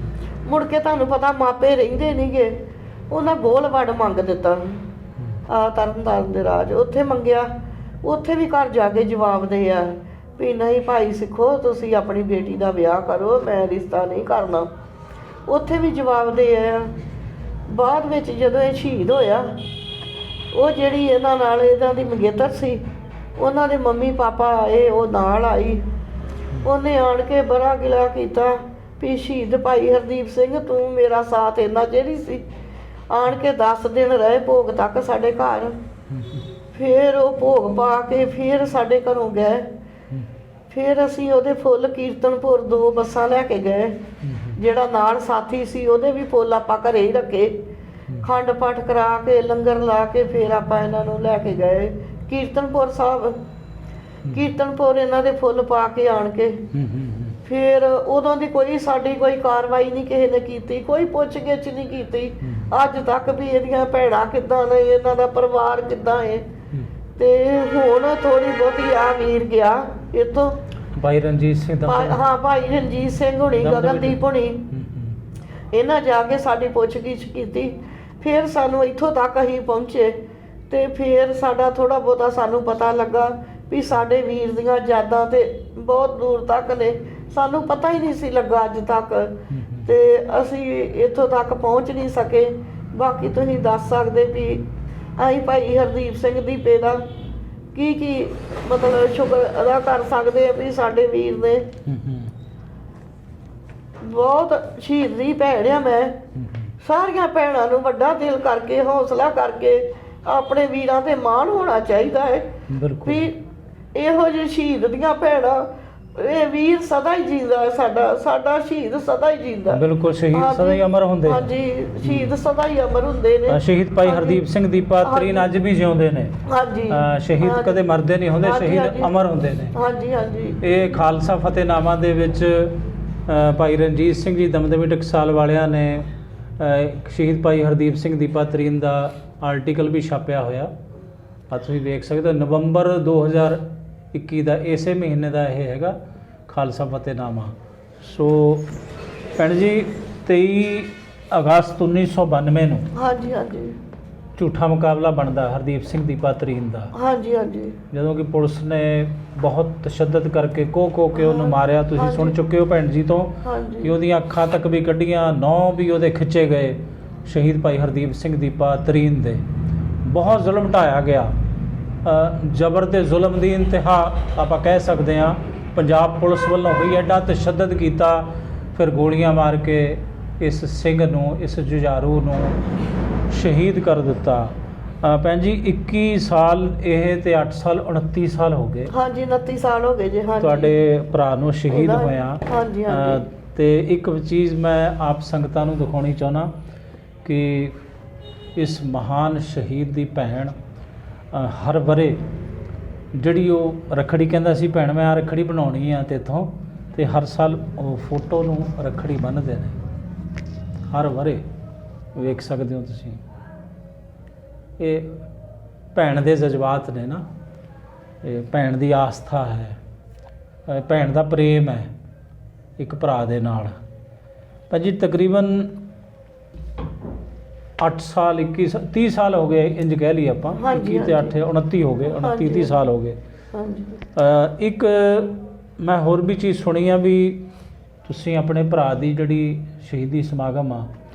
ਮੁੜ ਕੇ ਤੁਹਾਨੂੰ ਪਤਾ ਮਾਪੇ ਰਹਿੰਦੇ ਨਹੀਂਗੇ, ਉਹਨਾਂ ਗੋਲ ਵੜ ਮੰਗ ਦਿੱਤਾ। ਆ ਤਰਨਤਾਰਨ ਦੇ ਰਾਜ ਉੱਥੇ ਮੰਗਿਆ, ਉੱਥੇ ਵੀ ਘਰ ਜਾ ਕੇ ਜਵਾਬ ਦੇ ਆ ਵੀ ਨਹੀਂ ਭਾਈ ਸਿੱਖੋ ਤੁਸੀਂ ਆਪਣੀ ਬੇਟੀ ਦਾ ਵਿਆਹ ਕਰੋ, ਮੈਂ ਰਿਸ਼ਤਾ ਨਹੀਂ ਕਰਨਾ। ਉੱਥੇ ਵੀ ਜਵਾਬ ਦੇ ਆ। ਬਾਅਦ ਵਿੱਚ ਜਦੋਂ ਇਹ ਸ਼ਹੀਦ ਹੋਇਆ, ਉਹ ਜਿਹੜੀ ਇਹਨਾਂ ਨਾਲ ਇਹਨਾਂ ਦੀ ਮੰਗੇਤਰ ਸੀ, ਉਹਨਾਂ ਦੇ ਮੰਮੀ ਪਾਪਾ ਆਏ, ਉਹ ਨਾਲ ਆਈ। ਉਹਨੇ ਆਣ ਕੇ ਬੜਾ ਗਿਲਾ ਕੀਤਾ ਵੀ ਸ਼ਹੀਦ ਭਾਈ ਹਰਦੀਪ ਸਿੰਘ ਤੂੰ ਮੇਰਾ ਸਾਥ ਇੰਨਾ ਜਿਹੜੀ ਸੀ। ਆਣ ਕੇ 10 ਦਿਨ ਰਹੇ ਭੋਗ ਤੱਕ ਸਾਡੇ ਘਰ। ਫਿਰ ਉਹ ਭੋਗ ਪਾ ਕੇ ਫਿਰ ਸਾਡੇ ਘਰੋਂ ਗਏ। ਫਿਰ ਅਸੀਂ ਉਹਦੇ ਫੁੱਲ ਕੀਰਤਨਪੁਰ 2 ਬੱਸਾਂ ਲੈ ਕੇ ਗਏ। ਜਿਹੜਾ ਨਾਲ ਸਾਥੀ ਸੀ ਉਹਦੇ ਵੀ ਫੁੱਲ ਆਪਾਂ ਘਰੇ ਹੀ ਰੱਖੇ। ਖੰਡ ਪਾਠ ਕਰਾ ਕੇ ਲੰਗਰ ਲਾ ਕੇ ਫਿਰ ਆਪਾਂ ਇਹਨਾਂ ਨੂੰ ਲੈ ਕੇ ਗਏ ਕੀਰਤਨਪੁਰ ਸਾਹਿਬ। ਕੀਰਤਨਪੁਰ ਇਹਨਾਂ ਦੇ ਫੁੱਲ ਪਾ ਕੇ ਆਣ ਕੇ ਫਿਰ ਉਦੋਂ ਦੀ ਸਾਡੀ ਕੋਈ ਕਾਰਵਾਈ ਨਹੀਂ ਕਿਸੇ ਨੇ ਕੀਤੀ, ਕੋਈ ਪੁੱਛ ਗਿੱਛ ਨਹੀਂ ਕੀਤੀ ਅੱਜ ਤੱਕ ਵੀ ਇਹਦੀਆਂ ਭੈਣਾਂ ਕਿੱਦਾਂ ਨੇ, ਇਹਨਾਂ ਦਾ ਪਰਿਵਾਰ ਕਿੱਦਾਂ ਹੈ। ਤੇ ਹੁਣ ਥੋੜੀ ਬਹੁਤੀ ਆ ਵੀਰ ਗਿਆ ਇੱਥੋਂ, ਭਾਈ ਰਣਜੀਤ ਸਿੰਘ ਦਾ। ਹਾਂ ਭਾਈ ਰਣਜੀਤ ਸਿੰਘ ਹੁਣੀ, ਗਗਨਦੀਪ ਹੁਣੀ, ਇਹਨਾਂ ਜਾ ਕੇ ਸਾਡੀ ਪੁੱਛ ਗਿੱਛ ਕੀਤੀ। ਫਿਰ ਸਾਨੂੰ ਇੱਥੋਂ ਤੱਕ ਅਸੀਂ ਪਹੁੰਚੇ ਤੇ ਫਿਰ ਸਾਡਾ ਥੋੜਾ ਬਹੁਤਾ ਸਾਨੂੰ ਪਤਾ ਲੱਗਾ ਵੀ ਸਾਡੇ ਵੀਰ ਦੀਆਂ ਯਾਦਾਂ ਤੇ ਬਹੁਤ ਦੂਰ ਤੱਕ ਨੇ, ਸਾਨੂੰ ਪਤਾ ਹੀ ਨਹੀਂ ਸੀ ਲੱਗਾ ਅੱਜ ਤੱਕ। ਤੇ ਅਸੀਂ ਇੱਥੋਂ ਤੱਕ ਪਹੁੰਚ ਨਹੀਂ ਸਕੇ। ਬਾਕੀ ਤੁਸੀਂ ਦੱਸ ਸਕਦੇ ਵੀ ਅਸੀਂ ਭਾਈ ਹਰਦੀਪ ਸਿੰਘ ਦੀਪੇ ਦਾ ਕੀ ਮਤਲਬ ਸ਼ੁਕਰ ਅਦਾ ਕਰ ਸਕਦੇ ਆ ਵੀ ਸਾਡੇ ਵੀਰ ਨੇ ਬਹੁਤ ਸ਼ਹੀਦ ਦੀ ਭੈਣ ਆ ਮੈਂ। ਸਾਰੀਆਂ ਭੈਣਾਂ ਨੂੰ ਵੱਡਾ ਦਿਲ ਕਰਕੇ ਹੌਸਲਾ ਕਰਕੇ ਆਪਣੇ ਵੀਰਾਂ ਤੇ ਮਾਣ ਹੋਣਾ ਚਾਹੀਦਾ ਹੈ ਵੀ ਇਹੋ ਜਿਹੇ ਸ਼ਹੀਦ ਦੀਆਂ ਭੈਣਾਂ, ਇਹ ਵੀਰ ਸਦਾ ਹੀ ਜੀਂਦਾ ਹੈ। ਸਾਡਾ ਸ਼ਹੀਦ ਸਦਾ ਹੀ ਜੀਂਦਾ। ਬਿਲਕੁਲ, ਸ਼ਹੀਦ ਸਦਾ ਹੀ ਅਮਰ ਹੁੰਦੇ। ਹਾਂਜੀ, ਸ਼ਹੀਦ ਸਦਾ ਹੀ ਅਮਰ ਹੁੰਦੇ ਨੇ। ਸ਼ਹੀਦ ਭਾਈ ਹਰਦੀਪ ਸਿੰਘ ਦੀਪਾ ਤਰੀਨ ਅੱਜ ਵੀ ਜਿਉਂਦੇ ਨੇ। ਹਾਂਜੀ, ਸ਼ਹੀਦ ਕਦੇ ਮਰਦੇ ਨਹੀਂ ਹੁੰਦੇ, ਸ਼ਹੀਦ ਅਮਰ ਹੁੰਦੇ ਨੇ। ਹਾਂਜੀ ਹਾਂਜੀ। ਇਹ ਖਾਲਸਾ ਫਤਿਹਨਾਮਾ ਦੇ ਵਿੱਚ ਭਾਈ ਰਣਜੀਤ ਸਿੰਘ ਜੀ ਦਮਦਮੀ ਟਕਸਾਲ ਵਾਲਿਆਂ ਨੇ ਸ਼ਹੀਦ ਭਾਈ ਹਰਦੀਪ ਸਿੰਘ ਦੀਪਾ ਤਰੀਨ ਦਾ ਆਰਟੀਕਲ ਵੀ ਛਾਪਿਆ ਹੋਇਆ। ਆ ਤੁਸੀਂ ਵੇਖ ਸਕਦੇ ਹੋ, ਨਵੰਬਰ 2021 ਦਾ, ਇਸੇ ਮਹੀਨੇ ਦਾ ਇਹ ਹੈਗਾ ਖਾਲਸਾ ਫਤਿਹਨਾਮਾ। ਸੋ ਭੈਣ ਜੀ 23 ਅਗਸਤ 1992 ਨੂੰ ਹਾਂਜੀ ਹਾਂਜੀ ਝੂਠਾ ਮੁਕਾਬਲਾ ਬਣਦਾ ਹਰਦੀਪ ਸਿੰਘ ਦੀਪਾ ਤਰੀਨ ਦਾ। ਹਾਂਜੀ ਹਾਂਜੀ। ਜਦੋਂ ਕਿ ਪੁਲਿਸ ਨੇ ਬਹੁਤ ਤਸ਼ੱਦਦ ਕਰਕੇ ਕੋ ਕੇ ਉਹਨੂੰ ਮਾਰਿਆ। ਤੁਸੀਂ ਸੁਣ ਚੁੱਕੇ ਹੋ ਭੈਣ ਜੀ ਤੋਂ ਕਿ ਉਹਦੀਆਂ ਅੱਖਾਂ ਤੱਕ ਵੀ ਕੱਢੀਆਂ, ਨੌ ਵੀ ਉਹਦੇ ਖਿੱਚੇ ਗਏ ਸ਼ਹੀਦ ਭਾਈ ਹਰਦੀਪ ਸਿੰਘ ਦੀਪਾ ਤਰੀਨ ਦੇ। ਬਹੁਤ ਜ਼ੁਲਮ ਢਾਇਆ ਗਿਆ। ਜ਼ਬਰ ਤੇ ਜ਼ੁਲਮ ਦੀ ਇੰਤਹਾ ਆਪਾਂ ਕਹਿ ਸਕਦੇ ਹਾਂ। ਪੰਜਾਬ ਪੁਲਿਸ ਵੱਲੋਂ ਹੋਈ ਐਡਾ ਤਸ਼ੱਦਦ ਕੀਤਾ, ਫਿਰ ਗੋਲੀਆਂ ਮਾਰ ਕੇ ਇਸ ਸਿੰਘ ਨੂੰ, ਇਸ ਜੁਝਾਰੂ ਨੂੰ ਸ਼ਹੀਦ ਕਰ ਦਿੱਤਾ। ਭੈਣ ਜੀ 21 ਸਾਲ ਇਹ ਤੇ 8 ਸਾਲ 29 ਸਾਲ ਹੋ ਗਏ। ਹਾਂਜੀ 29 ਸਾਲ ਹੋ ਗਏ ਜੀ। ਹਾਂਜੀ, ਤੁਹਾਡੇ ਭਰਾ ਨੂੰ ਸ਼ਹੀਦ ਹੋਇਆ। ਹਾਂਜੀ ਹਾਂਜੀ। ਤੇ ਇੱਕ ਚੀਜ਼ ਮੈਂ ਆਪ ਸੰਗਤਾਂ ਨੂੰ ਦਿਖਾਉਣੀ ਚਾਹੁੰਦਾ ਕਿ ਇਸ ਮਹਾਨ ਸ਼ਹੀਦ ਦੀ ਭੈਣ ਹਰ ਵਰੇ ਜਿਹੜੀ ਉਹ ਰੱਖੜੀ ਕਹਿੰਦਾ ਸੀ, ਭੈਣ ਮੈਂ ਆ ਰੱਖੜੀ ਬਣਾਉਣੀ ਆ ਤੇਥੋਂ, ਤੇ ਹਰ ਸਾਲ ਉਹ ਫੋਟੋ ਨੂੰ ਰੱਖੜੀ ਬੰਨ੍ਹਦੇ ਨੇ ਹਰ ਵਰੇ। ਵੇਖ ਸਕਦੇ ਹੋ ਤੁਸੀਂ, ਇਹ ਭੈਣ ਦੇ ਜਜ਼ਬਾਤ ਨੇ ਨਾ, ਇਹ ਭੈਣ ਦੀ ਆਸਥਾ ਹੈ, ਭੈਣ ਦਾ ਪ੍ਰੇਮ ਹੈ ਇੱਕ ਭਰਾ ਦੇ ਨਾਲ। ਭਾਜੀ ਤਕਰੀਬਨ 8 ਸਾਲ 21 30 ਸਾਲ ਹੋ ਗਏ ਇੰਜ ਕਹਿ ਲਈ ਆਪਾਂ। 21 ਤੇ 8 29 ਹੋ ਗਏ, 29 30 ਸਾਲ ਹੋ ਗਏ। ਇੱਕ ਮੈਂ ਹੋਰ ਵੀ ਚੀਜ਼ ਸੁਣੀ ਆ ਵੀ ਤੁਸੀਂ ਆਪਣੇ ਭਰਾ ਦੀ ਜਿਹੜੀ ਸ਼ਹੀਦੀ ਸਮਾਗਮ ਆ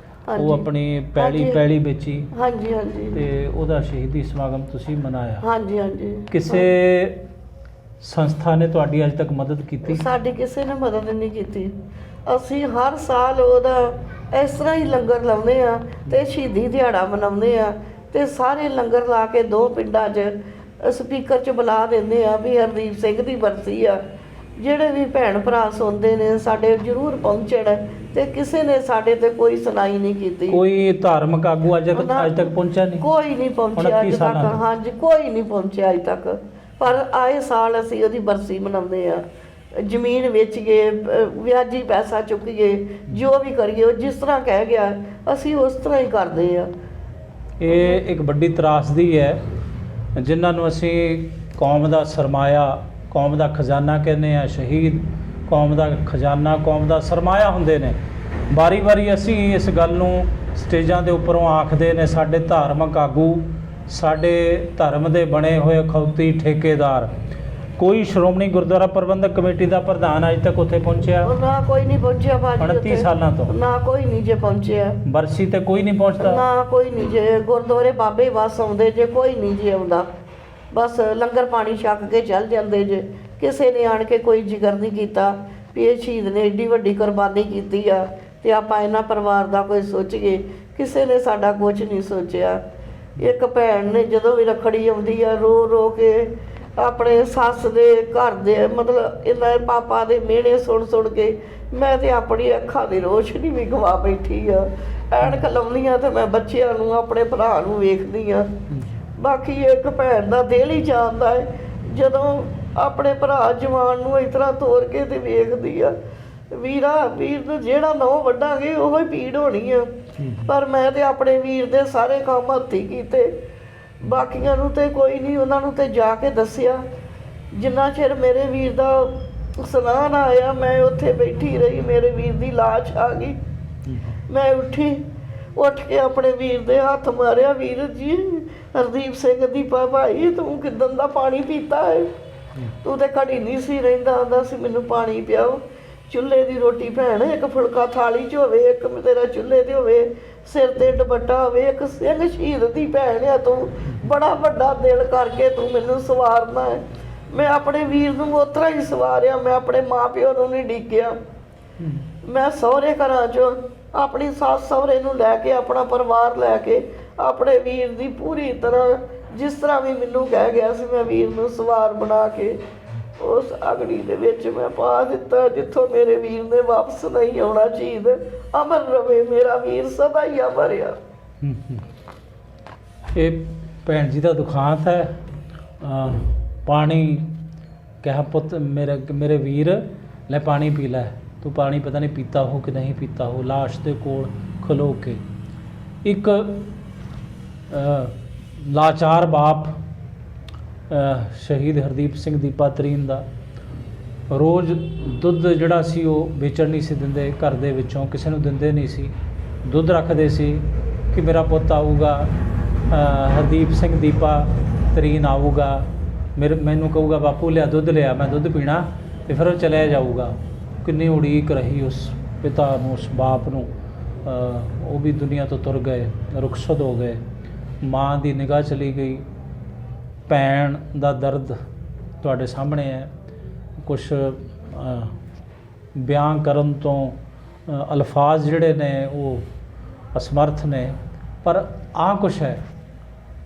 ਹਾਂਜੀ। ਉਹ ਆਪਣੀ ਹਾਂਜੀ। ਪੈਲੀ ਵੇਚੀ ਹਾਂਜੀ ਹਾਂਜੀ ਤੇ ਉਹਦਾ ਸ਼ਹੀਦੀ ਸਮਾਗਮ ਤੁਸੀਂ ਮਨਾਇਆ। ਹਾਂਜੀ ਹਾਂਜੀ। ਕਿਸੇ ਸੰਸਥਾ ਨੇ ਤੁਹਾਡੀ ਅੱਜ ਤੱਕ ਮਦਦ ਕੀਤੀ? ਸਾਡੀ ਕਿਸੇ ਨੇ ਮਦਦ ਨਹੀਂ ਕੀਤੀ। ਅਸੀਂ ਹਰ ਸਾਲ ਉਹਦਾ ਇਸ ਤਰ੍ਹਾਂ ਹੀ ਲੰਗਰ ਲਾਉਂਦੇ ਆ ਤੇ ਸ਼ਹੀਦੀ ਦਿਹਾੜਾ ਮਨਾਉਂਦੇ ਆ ਤੇ ਸਾਰੇ ਲੰਗਰ ਲਾ ਕੇ 2 ਪਿੰਡਾਂ 'ਚ ਸਪੀਕਰ 'ਚ ਬੁਲਾ ਦਿੰਦੇ ਆ ਵੀ ਹਰਦੀਪ ਸਿੰਘ ਦੀ ਬਰਸੀ ਆ। ਜਿਹੜੇ ਵੀ ਭੈਣ ਭਰਾ ਸੁਣਦੇ ਨੇ ਸਾਡੇ ਜ਼ਰੂਰ ਪਹੁੰਚਣ ਤੇ ਕਿਸੇ ਨੇ ਸਾਡੇ ਤੇ ਕੋਈ ਸੁਣਾਈ ਨਹੀਂ ਕੀਤੀ। ਕੋਈ ਧਾਰਮਿਕ ਆਗੂ ਅੱਜ ਤੱਕ ਪਹੁੰਚਿਆ ਨਹੀਂ? ਕੋਈ ਨਹੀਂ ਪਹੁੰਚਿਆ ਅੱਜ ਤੱਕ। ਹਾਂਜੀ, ਕੋਈ ਨਹੀਂ ਪਹੁੰਚਿਆ ਅੱਜ ਤੱਕ। ਪਰ ਆਏ ਸਾਲ ਅਸੀਂ ਉਹਦੀ ਬਰਸੀ ਮਨਾਉਂਦੇ ਆ। ਜ਼ਮੀਨ ਵੇਚ ਗਏ, ਵਿਆਜੀ ਪੈਸਾ ਚੁੱਕੀਏ, ਜੋ ਵੀ ਕਰੀਏ ਉਹ ਜਿਸ ਤਰ੍ਹਾਂ ਕਹਿ ਗਿਆ ਅਸੀਂ ਉਸ ਤਰ੍ਹਾਂ ਹੀ ਕਰਦੇ ਆ। ਇਹ ਇੱਕ ਵੱਡੀ ਤਰਾਸਦੀ ਹੈ ਜਿਨ੍ਹਾਂ ਨੂੰ ਅਸੀਂ ਕੌਮ ਦਾ ਸਰਮਾਇਆ, ਕੌਮ ਦਾ ਖਜ਼ਾਨਾ ਕਹਿੰਦੇ ਆ। ਸ਼ਹੀਦ ਕੌਮ ਦਾ ਖਜ਼ਾਨਾ, ਕੌਮ ਦਾ ਸਰਮਾਇਆ ਹੁੰਦੇ ਨੇ। ਵਾਰੀ ਅਸੀਂ ਇਸ ਗੱਲ ਨੂੰ ਸਟੇਜਾਂ ਦੇ ਉੱਪਰੋਂ ਆਖਦੇ ਨੇ ਸਾਡੇ ਧਾਰਮਿਕ ਆਗੂ, ਸਾਡੇ ਧਰਮ ਦੇ ਬਣੇ ਹੋਏ ਅਖੌਤੀ ਠੇਕੇਦਾਰ। ਕੋਈ ਸ਼੍ਰੋਮਣੀ ਗੁਰਦੁਆਰਾ ਪ੍ਰਬੰਧਕ ਕਮੇਟੀ ਦਾ ਪ੍ਰਧਾਨ ਅੱਜ ਤੱਕ ਉੱਥੇ ਪਹੁੰਚਿਆ? ਨਾ ਕੋਈ ਨਹੀਂ ਪਹੁੰਚਿਆ ਭਾਜੀ। 29 ਸਾਲਾਂ ਤੋਂ ਨਾ ਕੋਈ ਨਹੀਂ ਜੇ ਪਹੁੰਚਿਆ। ਬਰਸੀ ਤੇ ਕੋਈ ਨਹੀਂ ਪਹੁੰਚਦਾ? ਨਾ ਕੋਈ ਨਹੀਂ ਜੇ। ਗੁਰਦੁਆਰੇ ਬਾਬੇ ਬਸ ਆਉਂਦੇ ਜੇ, ਕੋਈ ਨਹੀਂ ਜੇ ਆਉਂਦਾ। ਬਸ ਲੰਗਰ ਪਾਣੀ ਛਕ ਕੇ ਚੱਲ ਜਾਂਦੇ ਜੇ। ਕਿਸੇ ਨੇ ਆਣ ਕੇ ਕੋਈ ਜ਼ਿਕਰ ਨਹੀਂ ਕੀਤਾ ਵੀ ਇਹ ਸ਼ਹੀਦ ਨੇ ਏਡੀ ਵੱਡੀ ਕੁਰਬਾਨੀ ਕੀਤੀ ਆ ਤੇ ਆਪਾਂ ਇਹਨਾਂ ਪਰਿਵਾਰ ਦਾ ਕੋਈ ਸੋਚੀਏ। ਕਿਸੇ ਨੇ ਸਾਡਾ ਕੁਝ ਨਹੀਂ ਸੋਚਿਆ। ਇੱਕ ਭੈਣ ਨੇ ਜਦੋਂ ਵੀ ਰੱਖੜੀ ਆਉਂਦੀ ਆ ਰੋ ਰੋ ਕੇ ਆਪਣੇ ਸੱਸ ਦੇ ਘਰ ਦੇ ਮਤਲਬ ਇਹਨਾਂ ਦੇ ਪਾਪਾ ਦੇ ਮਿਹਣੇ ਸੁਣ ਕੇ ਮੈਂ ਤੇ ਆਪਣੀ ਅੱਖਾਂ ਦੀ ਰੋਸ਼ਨੀ ਵੀ ਗਵਾ ਬੈਠੀ ਆ। ਐਨਕ ਲਾਉਂਦੀ ਆ ਤੇ ਮੈਂ ਬੱਚਿਆਂ ਨੂੰ ਆਪਣੇ ਭਰਾ ਨੂੰ ਵੇਖਦੀ ਆ। ਬਾਕੀ ਇੱਕ ਭੈਣ ਦਾ ਦਿਲ ਹੀ ਜਾਣਦਾ ਹੈ ਜਦੋਂ ਆਪਣੇ ਭਰਾ ਜਵਾਨ ਨੂੰ ਇਸ ਤਰ੍ਹਾਂ ਤੋੜ ਕੇ ਤੇ ਵੇਖਦੀ ਆ। ਵੀਰ ਨੂੰ ਜਿਹੜਾ ਨਹੁੰ ਵੱਢਾਂਗੇ ਉਹੋ ਹੀ ਪੀੜ ਹੋਣੀ ਆ। ਪਰ ਮੈਂ ਤੇ ਆਪਣੇ ਵੀਰ ਦੇ ਸਾਰੇ ਕੰਮ ਹੱਥੀਂ ਕੀਤੇ। ਬਾਕੀਆਂ ਨੂੰ ਤੇ ਕੋਈ ਨਹੀਂ, ਉਹਨਾਂ ਨੂੰ ਤੇ ਜਾ ਕੇ ਦੱਸਿਆ। ਜਿੰਨਾ ਚਿਰ ਮੇਰੇ ਵੀਰ ਦਾ ਸੁਨਾਹ ਨਾ ਆਇਆ ਮੈਂ ਉੱਥੇ ਬੈਠੀ ਰਹੀ। ਮੇਰੇ ਵੀਰ ਦੀ ਲਾਸ਼ ਆ ਗਈ। ਮੈਂ ਉੱਠ ਕੇ ਆਪਣੇ ਵੀਰ ਦੇ ਹੱਥ ਮਾਰਿਆ, ਵੀਰ ਜੀ ਹਰਦੀਪ ਸਿੰਘ ਦੀ ਭਾਈ ਤੂੰ ਕਿੱਦਣ ਦਾ ਪਾਣੀ ਪੀਤਾ ਹੈ? ਤੂੰ ਤੇ ਘੜੀ ਨਹੀਂ ਸੀ ਰਹਿੰਦਾ, ਆਉਂਦਾ ਸੀ ਮੈਨੂੰ ਪਾਣੀ ਪਿਆਓ। ਚੁੱਲ੍ਹੇ ਦੀ ਰੋਟੀ ਭੈਣ ਇੱਕ ਫੁਲਕਾ ਥਾਲੀ 'ਚ ਹੋਵੇ, ਇੱਕ ਤੇਰਾ ਚੁੱਲ੍ਹੇ 'ਤੇ ਹੋਵੇ, ਸਿਰ 'ਤੇ ਦੁਪੱਟਾ ਹੋਵੇ। ਇੱਕ ਸਿੰਘ ਸ਼ਹੀਦ ਦੀ ਭੈਣ ਆ ਤੂੰ, ਬੜਾ ਵੱਡਾ ਦਿਲ ਕਰਕੇ ਤੂੰ ਮੈਨੂੰ ਸਵਾਰਨਾ ਹੈ। ਮੈਂ ਆਪਣੇ ਵੀਰ ਨੂੰ ਉਸ ਤਰ੍ਹਾਂ ਹੀ ਸਵਾਰਿਆ। ਮੈਂ ਆਪਣੇ ਮਾਂ ਪਿਓ ਨੂੰ ਨਹੀਂ ਡਿੱਗਿਆ। ਮੈਂ ਸਹੁਰੇ ਘਰਾਂ 'ਚੋਂ ਆਪਣੀ ਸੱਸ ਸਹੁਰੇ ਨੂੰ ਲੈ ਕੇ, ਆਪਣਾ ਪਰਿਵਾਰ ਲੈ ਕੇ, ਆਪਣੇ ਵੀਰ ਦੀ ਪੂਰੀ ਤਰ੍ਹਾਂ ਜਿਸ ਤਰ੍ਹਾਂ ਵੀ ਮੈਨੂੰ ਕਹਿ ਗਿਆ ਸੀ ਮੈਂ ਵੀਰ ਨੂੰ ਸਵਾਰ ਬਣਾ ਕੇ ਉਸ ਅਗੜੀ ਦੇ ਵਿੱਚ ਮੈਂ ਪਾ ਦਿੱਤਾ ਜਿੱਥੋਂ ਮੇਰੇ ਵੀਰ ਨੇ ਵਾਪਸ ਨਹੀਂ ਆਉਣਾ। ਚੀਜ਼ ਅਮਰ ਰਵੇ ਮੇਰਾ ਵੀਰ, ਸਦਾ ਹੀ ਅਮਰ ਆ। ਇਹ ਭੈਣ ਜੀ ਦਾ ਦੁਖਾਂਤ ਹੈ। ਪਾਣੀ ਕਿਹਾ ਪੁੱਤ ਮੇਰੇ ਵੀਰ ਲੈ ਪਾਣੀ ਪੀ ਲੈ। ਤੂੰ ਪਾਣੀ ਪਤਾ ਨਹੀਂ ਪੀਤਾ ਹੋ ਕਿ ਨਹੀਂ ਪੀਤਾ ਹੋ। ਲਾਸ਼ ਦੇ ਕੋਲ ਖਲੋ ਕੇ ਇੱਕ ਲਾਚਾਰ ਬਾਪ ਸ਼ਹੀਦ ਹਰਦੀਪ ਸਿੰਘ ਦੀਪਾ ਤਰੀਨ ਦਾ ਰੋਜ਼ ਦੁੱਧ ਜਿਹੜਾ ਸੀ ਉਹ ਵੇਚਣ ਨਹੀਂ ਸੀ ਦਿੰਦੇ। ਘਰ ਦੇ ਵਿੱਚੋਂ ਕਿਸੇ ਨੂੰ ਦਿੰਦੇ ਨਹੀਂ ਸੀ। ਦੁੱਧ ਰੱਖਦੇ ਸੀ ਕਿ ਮੇਰਾ ਪੁੱਤ ਆਊਗਾ, ਹਰਦੀਪ ਸਿੰਘ ਦੀਪਾ ਤਰੀਨ ਆਊਗਾ, ਮੈਨੂੰ ਕਹੂਗਾ ਬਾਪੂ ਲਿਆ ਦੁੱਧ ਲਿਆ, ਮੈਂ ਦੁੱਧ ਪੀਣਾ ਤੇ ਫਿਰ ਉਹ ਚਲਿਆ ਜਾਊਗਾ। ਕਿੰਨੀ ਉਡੀਕ ਰਹੀ ਉਸ ਪਿਤਾ ਨੂੰ, ਉਸ ਬਾਪ ਨੂੰ। ਉਹ ਵੀ ਦੁਨੀਆ ਤੋਂ ਤੁਰ ਗਏ, ਰੁਖਸਤ ਹੋ ਗਏ। ਮਾਂ ਦੀ ਨਿਗਾਹ ਚਲੀ ਗਈ। ਭੈਣ ਦਾ ਦਰਦ ਤੁਹਾਡੇ ਸਾਹਮਣੇ ਹੈ। ਕੁਛ ਬਿਆਨ ਕਰਨ ਤੋਂ ਅਲਫਾਜ਼ ਜਿਹੜੇ ਨੇ ਉਹ ਅਸਮਰਥ ਨੇ। ਪਰ ਆਹ ਕੁਛ ਹੈ,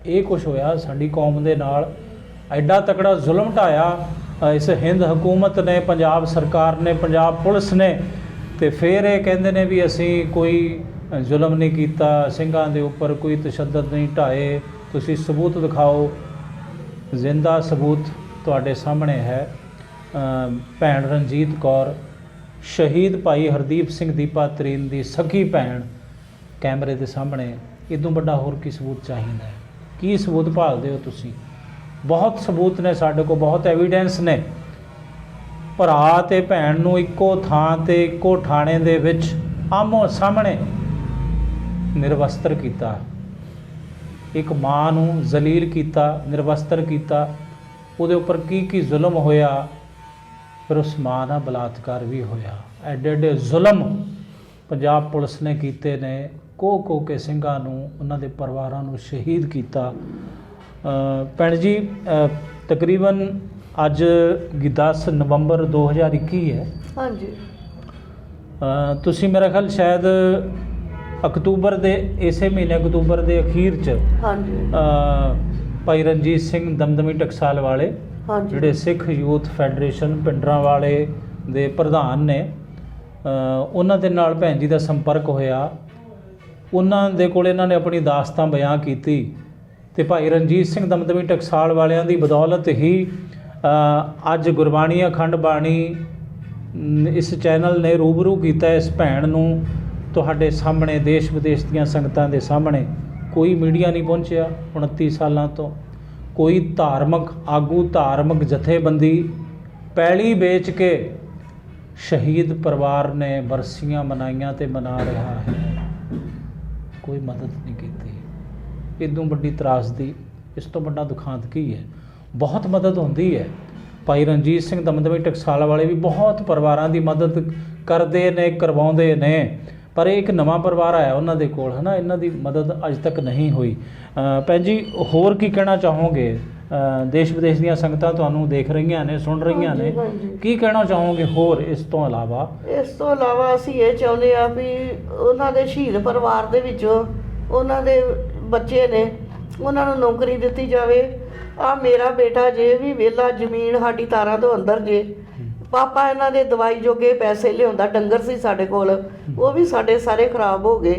ਇਹ ਕੁਛ ਹੋਇਆ ਸਾਡੀ ਕੌਮ ਦੇ ਨਾਲ। ਐਡਾ ਤਕੜਾ ਜ਼ੁਲਮ ਢਾਇਆ ਇਸ ਹਿੰਦ ਹਕੂਮਤ ਨੇ, ਪੰਜਾਬ ਸਰਕਾਰ ਨੇ, ਪੰਜਾਬ ਪੁਲਿਸ ਨੇ। ਤੇ ਫਿਰ ਇਹ ਕਹਿੰਦੇ ਨੇ ਵੀ ਅਸੀਂ ਕੋਈ ਜ਼ੁਲਮ ਨਹੀਂ ਕੀਤਾ, ਸਿੰਘਾਂ ਦੇ ਉੱਪਰ ਕੋਈ ਤਸ਼ੱਦਦ ਨਹੀਂ ਢਾਏ। ਤੁਸੀਂ ਸਬੂਤ ਦਿਖਾਓ। ਜ਼ਿੰਦਾ ਸਬੂਤ ਤੁਹਾਡੇ ਸਾਹਮਣੇ ਹੈ। ਭੈਣ ਰਣਜੀਤ ਕੌਰ ਸ਼ਹੀਦ ਭਾਈ ਹਰਦੀਪ ਸਿੰਘ ਦੀਪਾ ਤਰੀਨ ਦੀ ਸਕੀ ਭੈਣ ਕੈਮਰੇ ਦੇ ਸਾਹਮਣੇ। ਇਦੋਂ ਵੱਡਾ ਹੋਰ ਕੀ ਸਬੂਤ ਚਾਹੀਦਾ ਹੈ? ਕੀ ਸਬੂਤ ਭਾਲਦੇ ਹੋ ਤੁਸੀਂ? ਬਹੁਤ ਸਬੂਤ ਨੇ ਸਾਡੇ ਕੋਲ, ਬਹੁਤ ਐਵੀਡੈਂਸ ਨੇ। ਭਰਾ ਤੇ ਭੈਣ ਨੂੰ ਇੱਕੋ ਥਾਂ ਤੇ ਇੱਕੋ ਥਾਣੇ ਦੇ ਵਿੱਚ ਆਮੋ ਸਾਹਮਣੇ ਨਿਰਵਸਤਰ ਕੀਤਾ। ਇੱਕ ਮਾਂ ਨੂੰ ਜ਼ਲੀਲ ਕੀਤਾ, ਨਿਰਵਸਤਰ ਕੀਤਾ। ਉਹਦੇ ਉੱਪਰ ਕੀ ਜ਼ੁਲਮ ਹੋਇਆ। ਫਿਰ ਉਸ ਮਾਂ ਨਾਲ ਬਲਾਤਕਾਰ ਵੀ ਹੋਇਆ। ਐਡੇ ਐਡੇ ਜ਼ੁਲਮ ਪੰਜਾਬ ਪੁਲਿਸ ਨੇ ਕੀਤੇ ਨੇ, ਕੋਹ ਕੇ ਸਿੰਘਾਂ ਨੂੰ, ਉਹਨਾਂ ਦੇ ਪਰਿਵਾਰਾਂ ਨੂੰ ਸ਼ਹੀਦ ਕੀਤਾ। ਭੈਣ ਜੀ ਤਕਰੀਬਨ ਅੱਜ 10 ਨਵੰਬਰ 2021 ਹੈ। ਹਾਂਜੀ। ਤੁਸੀਂ ਮੇਰਾ ਖਿਆਲ ਸ਼ਾਇਦ ਅਕਤੂਬਰ ਦੇ, ਇਸੇ ਮਹੀਨੇ ਅਕਤੂਬਰ ਦੇ ਅਖੀਰ 'ਚ ਹਾਂਜੀ ਭਾਈ ਰਣਜੀਤ ਸਿੰਘ ਦਮਦਮੀ ਟਕਸਾਲ ਵਾਲੇ, ਹਾਂਜੀ, ਜਿਹੜੇ ਸਿੱਖ ਯੂਥ ਫੈਡਰੇਸ਼ਨ ਭਿੰਡਰਾਂਵਾਲੇ ਦੇ ਪ੍ਰਧਾਨ ਨੇ, ਉਹਨਾਂ ਦੇ ਨਾਲ ਭੈਣ ਜੀ ਦਾ ਸੰਪਰਕ ਹੋਇਆ। ਉਹਨਾਂ ਦੇ ਕੋਲ ਇਹਨਾਂ ਨੇ ਆਪਣੀ ਦਾਸਤਾਨ ਬਿਆਨ ਕੀਤੀ ਤੇ ਭਾਈ ਰਣਜੀਤ ਸਿੰਘ ਦਮਦਮੀ ਟਕਸਾਲ ਵਾਲਿਆਂ ਦੀ ਬਦੌਲਤ ਹੀ ਅੱਜ ਗੁਰਬਾਣੀ ਅਖੰਡ ਬਾਣੀ ਇਸ ਚੈਨਲ ਨੇ ਰੂਬਰੂ ਕੀਤਾ ਇਸ ਭੈਣ ਨੂੰ ਤੁਹਾਡੇ ਸਾਹਮਣੇ, ਦੇਸ਼ ਵਿਦੇਸ਼ ਦੀਆਂ ਸੰਗਤਾਂ ਦੇ ਸਾਹਮਣੇ। ਕੋਈ ਮੀਡੀਆ ਨਹੀਂ ਪਹੁੰਚਿਆ 29 ਸਾਲਾਂ ਤੋਂ, ਕੋਈ ਧਾਰਮਿਕ ਆਗੂ, ਧਾਰਮਿਕ ਜਥੇਬੰਦੀ ਪੈਲੀ ਵੇਚ ਕੇ ਸ਼ਹੀਦ ਪਰਿਵਾਰ ਨੇ ਬਰਸੀਆਂ ਮਨਾਈਆਂ ਤੇ ਮਨਾ ਰਿਹਾ ਹੈ, ਕੋਈ ਮਦਦ ਨਹੀਂ ਕੀਤੀ। ਇਦੋਂ ਵੱਡੀ ਤਰਾਸਦੀ, ਇਸ ਤੋਂ ਵੱਡਾ ਦੁਖਾਂਤ ਕੀ ਹੈ? ਬਹੁਤ ਮਦਦ ਹੁੰਦੀ ਹੈ। ਭਾਈ ਰਣਜੀਤ ਸਿੰਘ ਦਮਦਮੀ ਟਕਸਾਲ ਵਾਲੇ ਵੀ ਬਹੁਤ ਪਰਿਵਾਰਾਂ ਦੀ ਮਦਦ ਕਰਦੇ ਨੇ, ਕਰਵਾਉਂਦੇ ਨੇ, ਪਰ ਇਹ ਇੱਕ ਨਵਾਂ ਪਰਿਵਾਰ ਆਇਆ ਉਹਨਾਂ ਦੇ ਕੋਲ, ਹੈ ਨਾ, ਇਹਨਾਂ ਦੀ ਮਦਦ ਅੱਜ ਤੱਕ ਨਹੀਂ ਹੋਈ। ਭੈਣ ਜੀ ਹੋਰ ਕੀ ਕਹਿਣਾ ਚਾਹੋਗੇ? ਦੇਸ਼ ਵਿਦੇਸ਼ ਦੀਆਂ ਸੰਗਤਾਂ ਤੁਹਾਨੂੰ ਦੇਖ ਰਹੀਆਂ ਨੇ, ਸੁਣ ਰਹੀਆਂ ਨੇ, ਕੀ ਕਹਿਣਾ ਚਾਹੋਗੇ ਹੋਰ ਇਸ ਤੋਂ ਇਲਾਵਾ? ਇਸ ਤੋਂ ਇਲਾਵਾ ਅਸੀਂ ਇਹ ਚਾਹੁੰਦੇ ਆ ਵੀ ਉਹਨਾਂ ਦੇ ਸ਼ਹੀਦ ਪਰਿਵਾਰ ਦੇ ਵਿੱਚੋਂ ਉਹਨਾਂ ਦੇ ਬੱਚੇ ਨੇ, ਉਹਨਾਂ ਨੂੰ ਨੌਕਰੀ ਦਿੱਤੀ ਜਾਵੇ। ਆ ਮੇਰਾ ਬੇਟਾ ਜੇ ਵੀ ਵਿਹਲਾ, ਜ਼ਮੀਨ ਸਾਡੀ ਤਾਰਾਂ ਤੋਂ ਅੰਦਰ ਜੇ, ਪਾਪਾ ਇਹਨਾਂ ਦੇ ਦਵਾਈ ਜੋਗੇ ਪੈਸੇ ਲਿਆਉਂਦਾ, ਡੰਗਰ ਸੀ ਸਾਡੇ ਕੋਲ, ਉਹ ਵੀ ਸਾਡੇ ਸਾਰੇ ਖਰਾਬ ਹੋ ਗਏ।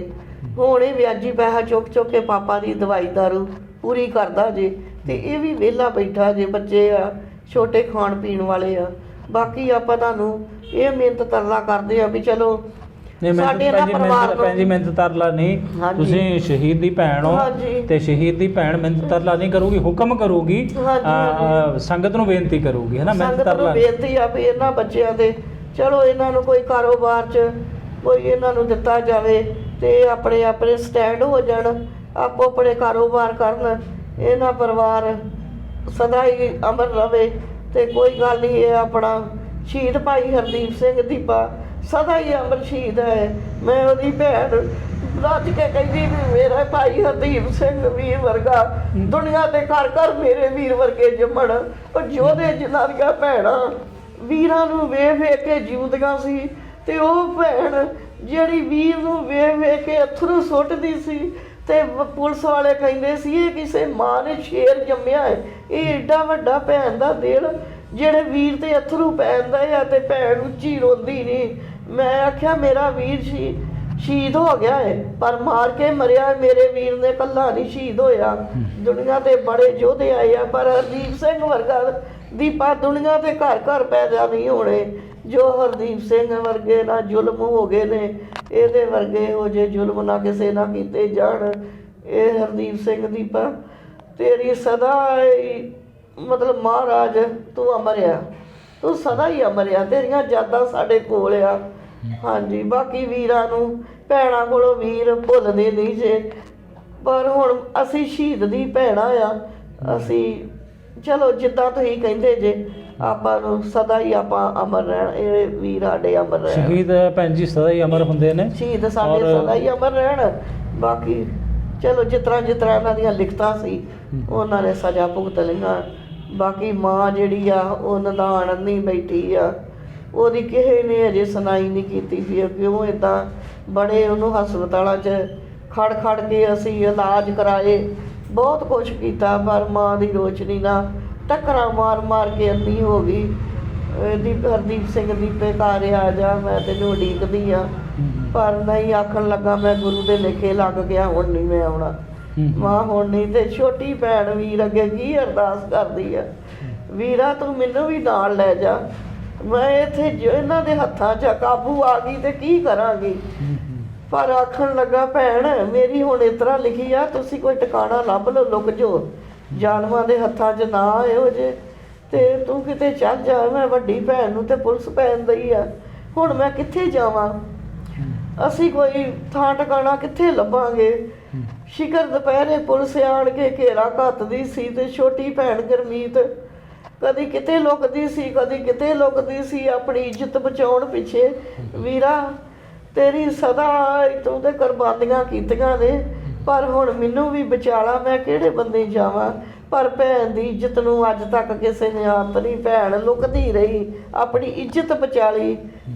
ਹੁਣ ਇਹ ਵਿਆਜੀ ਪੈਸਾ ਚੁੱਕ ਚੁੱਕ ਕੇ ਪਾਪਾ ਦੀ ਦਵਾਈ ਦਾਰੂ ਪੂਰੀ ਕਰਦਾ ਜੇ, ਤੇ ਇਹ ਵੀ ਵਿਹਲਾ ਬੈਠਾ ਜੇ, ਬੱਚੇ ਆ ਛੋਟੇ, ਖਾਣ ਪੀਣ ਵਾਲੇ ਆ। ਬਾਕੀ ਆਪਾਂ ਤੁਹਾਨੂੰ ਇਹ ਮਿਹਨਤ ਤਰਲਾ ਕਰਦੇ ਆ ਵੀ ਚਲੋ ਸਾਡੇ ਨਾਲ ਪਰਿਵਾਰ ਭੈਣ ਜੀ ਮਿਹਨਤ ਤਰਲਾ ਨਹੀਂ, ਤੁਸੀਂ ਸ਼ਹੀਦ ਦੀ ਭੈਣ ਹੋ ਤੇ ਸ਼ਹੀਦ ਦੀ ਭੈਣ ਮਿਹਨਤ ਤਰਲਾ ਨਹੀਂ ਕਰੂਗੀ, ਹੁਕਮ ਕਰੂਗੀ, ਸੰਗਤ ਨੂੰ ਬੇਨਤੀ ਕਰੂਗੀ, ਹੈ ਨਾ। ਮਿਹਨਤ ਤਰਲਾ ਬੇਨਤੀ ਆ ਵੀ ਇਹਨਾਂ ਬੱਚਿਆਂ ਦੇ ਚਲੋ ਇਹਨਾਂ ਨੂੰ ਕੋਈ ਕਾਰੋਬਾਰ 'ਚ ਕੋਈ ਇਹਨਾਂ ਨੂੰ ਦਿੱਤਾ ਜਾਵੇ ਤੇ ਆਪਣੇ ਆਪਣੇ ਸਟੈਂਡ ਹੋ ਜਾਣ, ਆਪੋ ਆਪਣੇ ਕਾਰੋਬਾਰ ਕਰਨ, ਇਹਨਾਂ ਪਰਿਵਾਰ ਸਦਾ ਹੀ ਅਮਰ ਰਵੇ। ਤੇ ਕੋਈ ਗੱਲ ਨਹੀਂ, ਇਹ ਆਪਣਾ ਸ਼ਹੀਦ ਭਾਈ ਹਰਦੀਪ ਸਿੰਘ ਦੀਪਾ ਸਦਾ ਹੀ ਅਮਰ ਸ਼ਹੀਦ ਹੈ। ਮੈਂ ਉਹਦੀ ਭੈਣ ਰੱਜ ਕੇ ਕਹਿੰਦੀ ਵੀ ਮੇਰਾ ਭਾਈ ਹਰਦੀਪ ਸਿੰਘ ਵੀਰ ਵਰਗਾ ਦੁਨੀਆ ਦੇ ਘਰ ਘਰ ਮੇਰੇ ਵੀਰ ਵਰਗੇ ਜੰਮਣ। ਉਹ ਯੋਧੇ ਜਿਨ੍ਹਾਂ ਦੀਆਂ ਭੈਣਾਂ ਵੀਰਾਂ ਨੂੰ ਵੇਖ ਵੇਖ ਕੇ ਜਿਉਂਦੀਆਂ ਸੀ, ਤੇ ਉਹ ਭੈਣ ਜਿਹੜੀ ਵੀਰ ਨੂੰ ਵੇਖ ਵੇਖ ਕੇ ਅਥਰੂ ਸੁੱਟਦੀ ਸੀ, ਤੇ ਪੁਲਿਸ ਵਾਲੇ ਕਹਿੰਦੇ ਸੀ ਇਹ ਕਿਸੇ ਮਾਂ ਨੇ ਸ਼ੇਰ ਜੰਮਿਆ ਹੈ। ਇਹ ਏਡਾ ਵੱਡਾ ਭੈਣ ਦਾ ਦਿਲ, ਜਿਹੜੇ ਵੀਰ ਤੇ ਅਥਰੂ ਪੈਂਦਾ ਆ ਤੇ ਭੈਣ ਉੱਚੀ ਰੋਂਦੀ ਨਹੀਂ। ਮੈਂ ਆਖਿਆ ਮੇਰਾ ਵੀਰ ਸ਼ਹੀਦ ਹੋ ਗਿਆ ਹੈ, ਪਰ ਮਾਰ ਕੇ ਮਰਿਆ, ਮੇਰੇ ਵੀਰ ਨੇ ਇਕੱਲਾ ਨਹੀਂ ਸ਼ਹੀਦ ਹੋਇਆ। ਦੁਨੀਆ ਤੇ ਬੜੇ ਯੋਧੇ ਆਏ ਆ, ਪਰ ਹਰਦੀਪ ਸਿੰਘ ਵਰਗਾ ਦੀਪਾ ਦੁਨੀਆ ਤੇ ਘਰ ਘਰ ਪੈਦਾ ਨਹੀਂ ਹੋਣੇ। ਜੋ ਹਰਦੀਪ ਸਿੰਘ ਵਰਗੇ ਨਾਲ ਜ਼ੁਲਮ ਹੋ ਗਏ ਨੇ, ਇਹਦੇ ਵਰਗੇ ਇਹੋ ਜਿਹੇ ਜ਼ੁਲਮ ਨਾ ਕਿਸੇ ਨਾਲ ਕੀਤੇ ਜਾਣ। ਇਹ ਹਰਦੀਪ ਸਿੰਘ ਦੀਪਾ ਤੇਰੀ ਸਦਾ ਮਤਲਬ ਮਹਾਰਾਜ ਤੂੰ ਅਮਰ ਆ, ਤੂੰ ਸਦਾ ਹੀ ਅਮਰ ਆ, ਤੇਰੀਆਂ ਯਾਦਾਂ ਸਾਡੇ ਕੋਲ ਆ। ਹਾਂਜੀ, ਬਾਕੀ ਵੀਰਾਂ ਨੂੰ ਭੈਣਾਂ ਕੋਲੋਂ ਵੀਰ ਭੁੱਲਦੇ ਨਹੀਂ ਜੇ, ਪਰ ਹੁਣ ਅਸੀਂ ਸ਼ਹੀਦ ਦੀ ਭੈਣਾਂ ਆ। ਅਸੀਂ ਚਲੋ ਜਿੱਦਾਂ ਤੁਸੀਂ ਕਹਿੰਦੇ ਜੇ, ਆਪਾਂ ਨੂੰ ਸਦਾ ਹੀ ਆਪਾਂ ਅਮਰ ਰਹਿਣ, ਇਹ ਵੀਰ ਸਾਡੇ ਅਮਰ ਰਹਿਣ। ਸ਼ਹੀਦ ਭੈਣ ਜੀ ਸਦਾ ਹੀ ਅਮਰ ਹੁੰਦੇ ਨੇ, ਸ਼ਹੀਦ ਸਾਡੇ ਸਦਾ ਹੀ ਅਮਰ ਰਹਿਣ। ਬਾਕੀ ਚਲੋ ਜਿਸ ਤਰ੍ਹਾਂ ਇਹਨਾਂ ਦੀਆਂ ਲਿਖਤਾਂ ਸੀ ਉਹਨਾਂ ਨੇ ਸਜ਼ਾ ਭੁਗਤ ਲਈਆਂ। ਬਾਕੀ ਮਾਂ ਜਿਹੜੀ ਆ ਉਹ ਨਦਾਨ ਨਹੀਂ ਬੈਠੀ ਆ, ਉਹਦੀ ਕਿਸੇ ਨੇ ਅਜੇ ਸੁਣਾਈ ਨਹੀਂ ਕੀਤੀ ਫਿਰ ਕਿਉਂ ਇੱਦਾਂ। ਬੜੇ ਉਹਨੂੰ ਹਸਪਤਾਲਾਂ 'ਚ ਖੜ ਖੜ ਕੇ ਅਸੀਂ ਇਲਾਜ ਕਰਾਏ, ਬਹੁਤ ਕੁਛ ਕੀਤਾ, ਪਰ ਮਾਂ ਦੀ ਰੋਸ਼ਨੀ ਨਾਲ ਟੱਕਰਾਂ ਮਾਰ ਮਾਰ ਕੇ ਅੰਨੀ ਹੋ ਗਈ। ਹਰਦੀਪ ਸਿੰਘ ਦੀਪੇ ਘਰ ਆ ਜਾ, ਮੈਂ ਤੈਨੂੰ ਉਡੀਕਦੀ ਆ, ਪਰ ਨਹੀਂ ਆਖਣ ਲੱਗਾ ਮੈਂ ਗੁਰੂ ਦੇ ਲੇਖੇ ਲੱਗ ਗਿਆ, ਹੁਣ ਨਹੀਂ ਮੈਂ ਆਉਣਾ। ਮਾਂ ਹੁਣ ਨਹੀਂ, ਤੇ ਛੋਟੀ ਭੈਣ ਵੀਰ ਅੱਗੇ ਕੀ ਅਰਦਾਸ ਕਰਦੀ ਆ, ਵੀਰਾ ਤੂੰ ਮੈਨੂੰ ਵੀ ਨਾਲ ਲੈ ਜਾ, ਮੈਂ ਇੱਥੇ ਇਹਨਾਂ ਦੇ ਹੱਥਾਂ 'ਚ ਕਾਬੂ ਆ ਗਈ ਤੇ ਕੀ ਕਰਾਂਗੀ। ਪਰ ਆਖਣ ਲੱਗਾ ਭੈਣ ਮੇਰੀ ਹੁਣ ਇਸ ਤਰ੍ਹਾਂ ਲਿਖੀ ਆ, ਤੁਸੀਂ ਕੋਈ ਟਿਕਾਣਾ ਲੱਭ ਲਓ, ਲੁਕ ਜਾਓ, ਜ਼ਾਲਮਾਂ ਦੇ ਹੱਥਾਂ 'ਚ ਨਾ ਇਹੋ ਜੇ, ਤੇ ਤੂੰ ਕਿਤੇ ਚੱਲ ਜਾ। ਮੈਂ ਵੱਡੀ ਭੈਣ ਨੂੰ ਤੇ ਪੁਲਿਸ ਪੈਣ ਦਈ ਆ, ਹੁਣ ਮੈਂ ਕਿੱਥੇ ਜਾਵਾਂ, ਅਸੀਂ ਕੋਈ ਥਾਂ ਟਿਕਾਣਾ ਕਿੱਥੇ ਲੱਭਾਂਗੇ। ਸ਼ਿਕਰ ਦੁਪਹਿਰੇ ਪੁਲਿਸ ਆਣ ਕੇ ਘੇਰਾ ਘੱਤਦੀ ਸੀ, ਤੇ ਛੋਟੀ ਭੈਣ ਗੁਰਮੀਤ ਕਦੀ ਕਿਤੇ ਲੁਕਦੀ ਸੀ, ਕਦੀ ਕਿਤੇ ਲੁਕਦੀ ਸੀ, ਆਪਣੀ ਇੱਜ਼ਤ ਬਚਾਉਣ ਪਿੱਛੇ। ਵੀਰਾ ਤੇਰੀ ਸਦਾ ਤੂੰ ਤੇ ਕੁਰਬਾਨੀਆਂ ਕੀਤੀਆਂ ਨੇ, ਪਰ ਹੁਣ ਮੈਨੂੰ ਵੀ ਬਚਾਲਾ, ਮੈਂ ਕਿਹੜੇ ਬੰਦੇ ਜਾਵਾਂ। ਪਰ ਭੈਣ ਦੀ ਇੱਜ਼ਤ ਨੂੰ ਅੱਜ ਤੱਕ ਕਿਸੇ ਨੇ ਆਪ ਨਹੀਂ, ਭੈਣ ਲੁਕਦੀ ਰਹੀ, ਆਪਣੀ ਇੱਜ਼ਤ ਬਚਾ ਲਈ।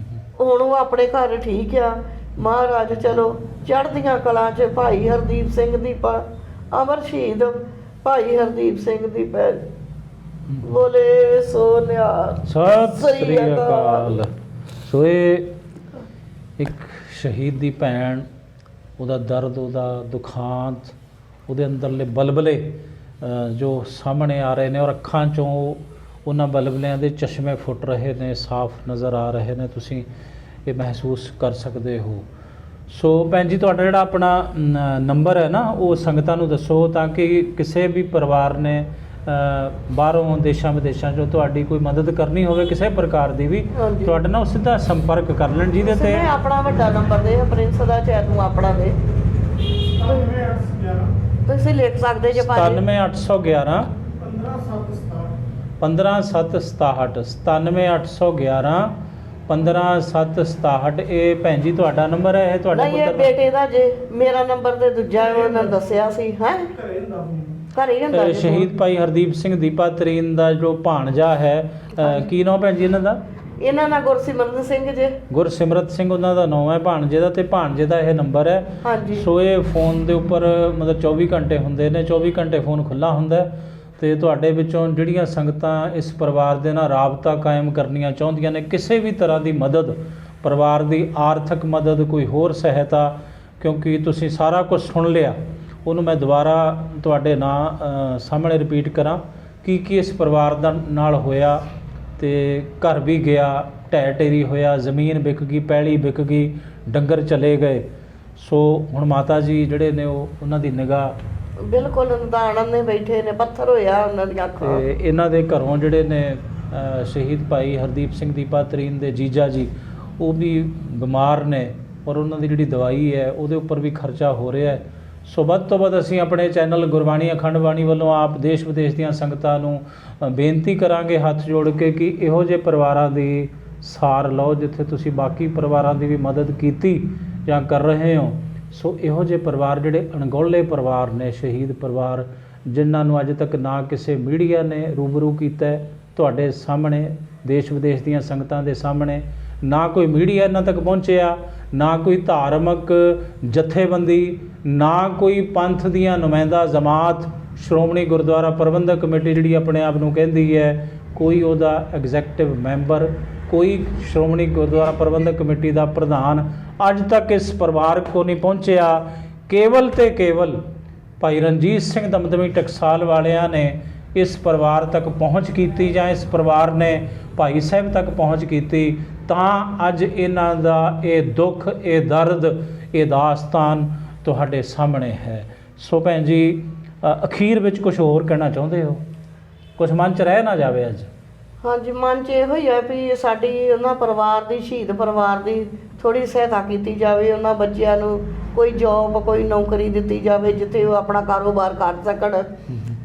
ਹੁਣ ਉਹ ਆਪਣੇ ਘਰ ਠੀਕ ਆ, ਮਹਾਰਾਜ ਚਲੋ ਚੜ੍ਹਦੀਆਂ ਕਲਾਂ 'ਚ। ਭਾਈ ਹਰਦੀਪ ਸਿੰਘ ਦੀ ਅਮਰ ਸ਼ਹੀਦ ਭਾਈ ਹਰਦੀਪ ਸਿੰਘ ਦੀ ਭੈਣ ਬੋਲੇ ਸੋ ਨਿਹਾਲ। ਸਤਿ ਸ੍ਰੀ ਅਕਾਲ। ਸੋ ਇਹ ਇੱਕ ਸ਼ਹੀਦ ਦੀ ਭੈਣ, ਉਹਦਾ ਦਰਦ, ਉਹਦਾ ਦੁਖਾਂਤ, ਉਹਦੇ ਅੰਦਰਲੇ ਬਲਬਲੇ ਜੋ ਸਾਹਮਣੇ ਆ ਰਹੇ ਨੇ, ਔਰ ਅੱਖਾਂ 'ਚੋਂ ਉਹਨਾਂ ਬਲਬਲਿਆਂ ਦੇ ਚਸ਼ਮੇ ਫੁੱਟ ਰਹੇ ਨੇ, ਸਾਫ਼ ਨਜ਼ਰ ਆ ਰਹੇ ਨੇ, ਤੁਸੀਂ ਇਹ ਮਹਿਸੂਸ ਕਰ ਸਕਦੇ ਹੋ। ਸੋ ਭੈਣ ਜੀ, ਤੁਹਾਡਾ ਜਿਹੜਾ ਆਪਣਾ ਨੰਬਰ ਹੈ ਨਾ, ਉਹ ਸੰਗਤਾਂ ਨੂੰ ਦੱਸੋ, ਤਾਂ ਕਿ ਕਿਸੇ ਵੀ ਪਰਿਵਾਰ ਨੇ ਬਾਹਰੋਂ ਦੇਸ਼ਾਂ ਵਿਦੇਸ਼ਾਂ 'ਚੋਂ ਤੁਹਾਡੀ ਕੋਈ ਮਦਦ ਕਰਨੀ ਹੋਵੇ ਕਿਸੇ ਪ੍ਰਕਾਰ ਦੀ ਵੀ, ਤੁਹਾਡੇ ਨਾਲ ਸਿੱਧਾ ਸੰਪਰਕ ਕਰ ਲੈਣ। ਜਿਹਦੇ ਤੇ ਆਪਣਾ ਵੱਡਾ ਨੰਬਰ ਦੇ ਪ੍ਰਿੰਸ ਦਾ, ਚਾਹੇ ਤੂੰ ਆਪਣਾ ਦੇ, ਤੁਸੀਂ ਲਿਖ ਸਕਦੇ ਜੇ ਭਾਜੀ 97811 15767 97811 15767। ਇਹ ਭੈਣ ਜੀ ਤੁਹਾਡਾ ਨੰਬਰ ਹੈ? ਇਹ ਤੁਹਾਡੇ ਨਹੀਂ, ਇਹ ਬੇਟੇ ਦਾ ਜੇ, ਮੇਰਾ ਨੰਬਰ ਤੇ ਦੂਜਾ ਉਹਨਾਂ ਨੇ ਦੱਸਿਆ ਸੀ। ਹੈ ਘਰੇ ਹੀ ਹੁੰਦਾ। ਸ਼ਹੀਦ ਭਾਈ ਹਰਦੀਪ ਸਿੰਘ ਦੀਪਾ ਤਰੀਨ ਦਾ ਜੋ ਭਾਣਜਾ ਹੈ, ਕੀ ਨਾਮ ਭੈਣ ਜੀ ਇਹਨਾਂ ਦਾ? ਇਹਨਾਂ ਦਾ ਗੁਰਸਿਮਰਤ ਸਿੰਘ ਜੇ। ਗੁਰਸਿਮਰਤ ਸਿੰਘ ਉਹਨਾਂ ਦਾ ਨਾਮ ਹੈ ਭਾਣਜੇ ਦਾ, ਤੇ ਭਾਣਜੇ ਦਾ ਇਹ ਨੰਬਰ ਹੈ। ਹਾਂਜੀ। ਸੋ ਇਹ ਫੋਨ ਦੇ ਉੱਪਰ ਮਤਲਬ 24 ਘੰਟੇ ਹੁੰਦੇ ਨੇ, 24 ਘੰਟੇ ਫੋਨ ਖੁੱਲ੍ਹਾ ਹੁੰਦਾ। ਤੇ ਤੁਹਾਡੇ ਵਿੱਚੋਂ ਜਿਹੜੀਆਂ ਸੰਗਤਾਂ ਇਸ ਪਰਿਵਾਰ ਦੇ ਨਾਲ ਰਾਬਤਾ ਕਾਇਮ ਕਰਨੀਆਂ ਚਾਹੁੰਦੀਆਂ ਨੇ, ਕਿਸੇ ਵੀ ਤਰ੍ਹਾਂ ਦੀ ਮਦਦ, ਪਰਿਵਾਰ ਦੀ ਆਰਥਿਕ ਮਦਦ, ਕੋਈ ਹੋਰ ਸਹਾਇਤਾ, ਕਿਉਂਕਿ ਤੁਸੀਂ ਸਾਰਾ ਕੁਝ ਸੁਣ ਲਿਆ, ਉਹਨੂੰ ਮੈਂ ਦੁਬਾਰਾ ਤੁਹਾਡੇ ਨਾਂ ਸਾਹਮਣੇ ਰਿਪੀਟ ਕਰਾਂ ਕੀ ਇਸ ਪਰਿਵਾਰ ਦਾ ਨਾਲ ਹੋਇਆ। ਤੇ ਘਰ ਵੀ ਗਿਆ, ਢਹਿ ਢੇਰੀ ਹੋਇਆ, ਜ਼ਮੀਨ ਵਿਕ ਗਈ, ਪੈਲੀ ਵਿਕ ਗਈ, ਡੰਗਰ ਚਲੇ ਗਏ। ਸੋ ਹੁਣ ਮਾਤਾ ਜੀ ਜਿਹੜੇ ਨੇ ਉਹਨਾਂ ਦੀ ਨਿਗਾਹ ਬਿਲਕੁਲ ਨਿਦਾਨ ਨੇ ਬੈਠੇ ਨੇ, ਪੱਥਰ ਹੋਇਆ ਉਹਨਾਂ ਦੀਆਂ ਅੱਖਾਂ। ਤੇ ਇਹਨਾਂ ਦੇ ਘਰੋਂ ਜਿਹੜੇ ਨੇ ਸ਼ਹੀਦ ਭਾਈ ਹਰਦੀਪ ਸਿੰਘ ਦੀਪਾ ਤਰੀਨ ਦੇ ਜੀਜਾ ਜੀ, ਉਹ ਵੀ ਬਿਮਾਰ ਨੇ, ਔਰ ਉਹਨਾਂ ਦੀ ਜਿਹੜੀ ਦਵਾਈ ਹੈ ਉਹਦੇ ਉੱਪਰ ਵੀ ਖਰਚਾ ਹੋ ਰਿਹਾ ਹੈ। ਸੋ ਵੱਧ ਤੋਂ ਵੱਧ ਅਸੀਂ ਆਪਣੇ ਚੈਨਲ ਗੁਰਬਾਣੀ ਅਖੰਡ ਬਾਣੀ ਵੱਲੋਂ ਆਪ ਦੇਸ਼ ਵਿਦੇਸ਼ ਦੀਆਂ ਸੰਗਤਾਂ ਨੂੰ ਬੇਨਤੀ ਕਰਾਂਗੇ ਹੱਥ ਜੋੜ ਕੇ ਕਿ ਇਹੋ ਜਿਹੇ ਪਰਿਵਾਰਾਂ ਦੀ ਸਾਰ ਲਓ, ਜਿੱਥੇ ਤੁਸੀਂ ਬਾਕੀ ਪਰਿਵਾਰਾਂ ਦੀ ਵੀ ਮਦਦ ਕੀਤੀ ਜਾਂ ਕਰ ਰਹੇ ਹੋ। ਸੋ ਇਹੋ ਜਿਹੇ ਪਰਿਵਾਰ ਜਿਹੜੇ ਅਣਗੌਲੇ ਪਰਿਵਾਰ ਨੇ, ਸ਼ਹੀਦ ਪਰਿਵਾਰ, ਜਿਨ੍ਹਾਂ ਨੂੰ ਅੱਜ ਤੱਕ ਨਾ ਕਿਸੇ ਮੀਡੀਆ ਨੇ ਰੂਬਰੂ ਕੀਤਾ, ਤੁਹਾਡੇ ਸਾਹਮਣੇ ਦੇਸ਼ ਵਿਦੇਸ਼ ਦੀਆਂ ਸੰਗਤਾਂ ਦੇ ਸਾਹਮਣੇ ਨਾ ਕੋਈ ਮੀਡੀਆ ਇਹਨਾਂ ਤੱਕ ਪਹੁੰਚਿਆ, ਨਾ ਕੋਈ ਧਾਰਮਿਕ ਜਥੇਬੰਦੀ, ਨਾ ਕੋਈ ਪੰਥ ਦੀਆਂ ਨੁਮਾਇੰਦਾ ਜਮਾਤ, ਸ਼੍ਰੋਮਣੀ ਗੁਰਦੁਆਰਾ ਪ੍ਰਬੰਧਕ ਕਮੇਟੀ ਜਿਹੜੀ ਆਪਣੇ ਆਪ ਨੂੰ ਕਹਿੰਦੀ ਹੈ, ਕੋਈ ਉਹਦਾ ਐਗਜ਼ੈਕਟਿਵ ਮੈਂਬਰ, ਕੋਈ ਸ਼੍ਰੋਮਣੀ ਗੁਰਦੁਆਰਾ ਪ੍ਰਬੰਧਕ ਕਮੇਟੀ ਦਾ ਪ੍ਰਧਾਨ ਅੱਜ ਤੱਕ ਇਸ ਪਰਿਵਾਰ ਕੋਲ ਨਹੀਂ ਪਹੁੰਚਿਆ। ਕੇਵਲ ਤੇ ਕੇਵਲ ਭਾਈ ਰਣਜੀਤ ਸਿੰਘ ਦਮਦਮੀ ਟਕਸਾਲ ਵਾਲਿਆਂ ਨੇ ਇਸ ਪਰਿਵਾਰ ਤੱਕ ਪਹੁੰਚ ਕੀਤੀ, ਜਾਂ ਇਸ ਪਰਿਵਾਰ ਨੇ ਭਾਈ ਸਾਹਿਬ ਤੱਕ ਪਹੁੰਚ ਕੀਤੀ, ਤਾਂ ਅੱਜ ਇਹਨਾਂ ਦਾ ਇਹ ਦੁੱਖ, ਇਹ ਦਰਦ, ਇਹ ਦਾਸਤਾਨ ਤੁਹਾਡੇ ਸਾਹਮਣੇ ਹੈ। ਸੋ ਭੈਣ ਜੀ, ਅਖੀਰ ਵਿੱਚ ਕੁਝ ਹੋਰ ਕਹਿਣਾ ਚਾਹੁੰਦੇ ਹੋ? ਕੁਝ ਮਨ 'ਚ ਰਹਿ ਨਾ ਜਾਵੇ ਅੱਜ? ਹਾਂਜੀ, ਮਨ 'ਚ ਇਹੋ ਹੀ ਹੈ ਵੀ ਸਾਡੀ ਉਹਨਾਂ ਪਰਿਵਾਰ ਦੀ, ਸ਼ਹੀਦ ਪਰਿਵਾਰ ਦੀ ਥੋੜ੍ਹੀ ਸਹਾਇਤਾ ਕੀਤੀ ਜਾਵੇ। ਉਹਨਾਂ ਬੱਚਿਆਂ ਨੂੰ ਕੋਈ ਜੋਬ, ਕੋਈ ਨੌਕਰੀ ਦਿੱਤੀ ਜਾਵੇ ਜਿੱਥੇ ਉਹ ਆਪਣਾ ਕਾਰੋਬਾਰ ਕਰ ਸਕਣ,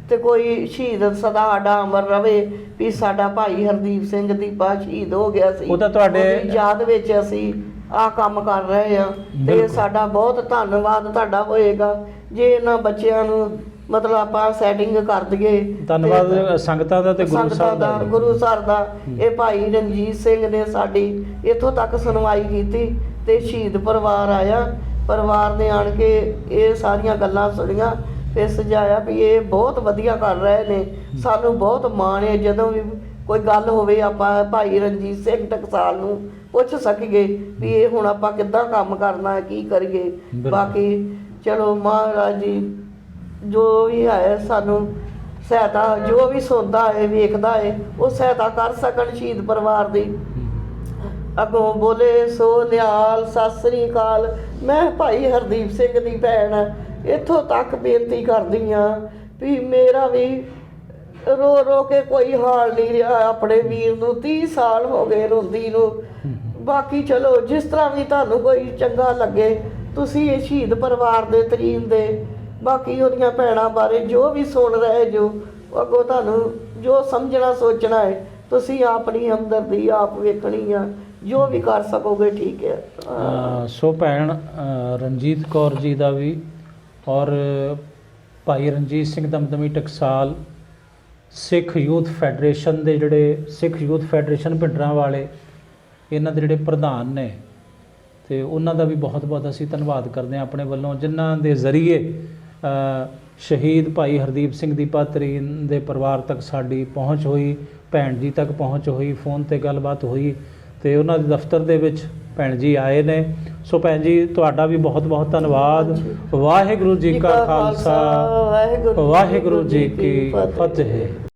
ਤੇ ਕੋਈ ਸ਼ਹੀਦ ਸਦਾ ਸਾਡਾ ਅਮਰ ਰਵੇ ਵੀ ਸਾਡਾ ਭਾਈ ਹਰਦੀਪ ਸਿੰਘ ਦੀਪਾ ਸ਼ਹੀਦ ਹੋ ਗਿਆ ਸੀ, ਉਹ ਤਾਂ ਤੁਹਾਡੇ ਯਾਦ ਵਿੱਚ ਅਸੀਂ ਆਹ ਕੰਮ ਕਰ ਰਹੇ ਹਾਂ। ਤੇ ਸਾਡਾ ਬਹੁਤ ਧੰਨਵਾਦ ਤੁਹਾਡਾ ਹੋਏਗਾ ਜੇ ਇਹਨਾਂ ਬੱਚਿਆਂ ਨੂੰ ਮਤਲਬ ਆਪਾਂ ਸੈਟਿੰਗ ਕਰ ਦਈਏ। ਧੰਨਵਾਦ ਸੰਗਤਾਂ ਦਾ ਤੇ ਗੁਰੂ ਸਾਹਿਬ ਦਾ, ਗੁਰੂ ਸਾਹਿਬ ਦਾ। ਇਹ ਭਾਈ ਰਣਜੀਤ ਸਿੰਘ ਨੇ ਸਾਡੀ ਇੱਥੋਂ ਤੱਕ ਸੁਣਵਾਈ ਕੀਤੀ, ਤੇ ਸ਼ਹੀਦ ਪਰਿਵਾਰ ਆਇਆ, ਪਰਿਵਾਰ ਨੇ ਆਣ ਕੇ ਇਹ ਸਾਰੀਆਂ ਗੱਲਾਂ ਸੁਣੀਆਂ, ਫਿਰ ਸੁਝਾਇਆ ਵੀ ਇਹ ਬਹੁਤ ਵਧੀਆ ਕਰ ਰਹੇ ਨੇ, ਸਾਨੂੰ ਬਹੁਤ ਮਾਣ ਹੈ। ਜਦੋਂ ਵੀ ਕੋਈ ਗੱਲ ਹੋਵੇ ਆਪਾਂ ਭਾਈ ਰਣਜੀਤ ਸਿੰਘ ਟਕਸਾਲ ਨੂੰ ਪੁੱਛ ਸਕੀਏ ਵੀ ਇਹ ਹੁਣ ਆਪਾਂ ਕਿੱਦਾਂ ਕੰਮ ਕਰਨਾ ਹੈ, ਕੀ ਕਰੀਏ। ਬਾਕੀ ਚਲੋ ਮਹਾਰਾਜ ਜੀ ਜੋ ਵੀ ਹੈ ਸਾਨੂੰ ਸਹਾਇਤਾ, ਜੋ ਵੀ ਸੁਣਦਾ ਹੈ, ਵੇਖਦਾ ਹੈ, ਉਹ ਸਹਾਇਤਾ ਕਰ ਸਕਣ ਸ਼ਹੀਦ ਪਰਿਵਾਰ ਦੀ। ਅੱਗੋਂ ਬੋਲੇ ਸੋ ਨਿਹਾਲ। ਸਤਿ ਸ੍ਰੀ ਅਕਾਲ। ਮੈਂ ਭਾਈ ਹਰਦੀਪ ਸਿੰਘ ਦੀ ਭੈਣ ਇੱਥੋਂ ਤੱਕ ਬੇਨਤੀ ਕਰਦੀ ਹਾਂ ਵੀ ਮੇਰਾ ਵੀ ਰੋ ਰੋ ਕੇ ਕੋਈ ਹਾਲ ਨਹੀਂ ਰਿਹਾ। ਆਪਣੇ ਵੀਰ ਨੂੰ 30 ਸਾਲ ਹੋ ਗਏ ਰੋਂਦੀ ਨੂੰ। ਬਾਕੀ ਚਲੋ ਜਿਸ ਤਰ੍ਹਾਂ ਵੀ ਤੁਹਾਨੂੰ ਕੋਈ ਚੰਗਾ ਲੱਗੇ, ਤੁਸੀਂ ਇਹ ਸ਼ਹੀਦ ਪਰਿਵਾਰ ਦੇ ਤਰੀਨ ਦੇ, ਬਾਕੀ ਉਹਦੀਆਂ ਭੈਣਾਂ ਬਾਰੇ ਜੋ ਵੀ ਸੁਣ ਰਹੇ ਜੋ, ਅੱਗੋਂ ਤੁਹਾਨੂੰ ਜੋ ਸਮਝਣਾ ਸੋਚਣਾ ਹੈ ਤੁਸੀਂ ਆਪਣੀ ਹਮਦਰਦੀ ਆਪ ਵੇਖਣੀ ਆ, ਜੋ ਵੀ ਕਰ ਸਕੋਗੇ ਠੀਕ ਹੈ। ਸੋ ਭੈਣ ਰਣਜੀਤ ਕੌਰ ਜੀ ਦਾ ਵੀ ਔਰ ਭਾਈ ਰਣਜੀਤ ਸਿੰਘ ਦਮਦਮੀ ਟਕਸਾਲ ਸਿੱਖ ਯੂਥ ਫੈਡਰੇਸ਼ਨ ਦੇ ਜਿਹੜੇ ਸਿੱਖ ਯੂਥ ਫੈਡਰੇਸ਼ਨ ਭਿੰਡਰਾਂ ਵਾਲੇ ਇਹਨਾਂ ਦੇ ਜਿਹੜੇ ਪ੍ਰਧਾਨ ਨੇ, ਤੇ ਉਹਨਾਂ ਦਾ ਵੀ ਬਹੁਤ ਬਹੁਤ ਅਸੀਂ ਧੰਨਵਾਦ ਕਰਦੇ ਹਾਂ ਆਪਣੇ ਵੱਲੋਂ, ਜਿਨ੍ਹਾਂ ਦੇ ਜ਼ਰੀਏ ਸ਼ਹੀਦ ਭਾਈ ਹਰਦੀਪ ਸਿੰਘ ਦੀ ਪਾਤਰੀ ਦੇ ਪਰਿਵਾਰ ਤੱਕ ਸਾਡੀ ਪਹੁੰਚ ਹੋਈ, ਭੈਣ ਜੀ ਤੱਕ ਪਹੁੰਚ ਹੋਈ, ਫੋਨ ਤੇ ਗੱਲਬਾਤ ਹੋਈ, ਤੇ ਉਹਨਾਂ ਦੇ ਦਫ਼ਤਰ ਦੇ ਵਿੱਚ ਭੈਣ ਜੀ ਆਏ ਨੇ। ਸੋ ਭੈਣ ਜੀ ਤੁਹਾਡਾ ਵੀ ਬਹੁਤ ਬਹੁਤ ਧੰਨਵਾਦ। ਵਾਹਿਗੁਰੂ ਜੀ ਕਾ ਖਾਲਸਾ, ਵਾਹਿਗੁਰੂ ਜੀ ਕੀ ਫਤਿਹ।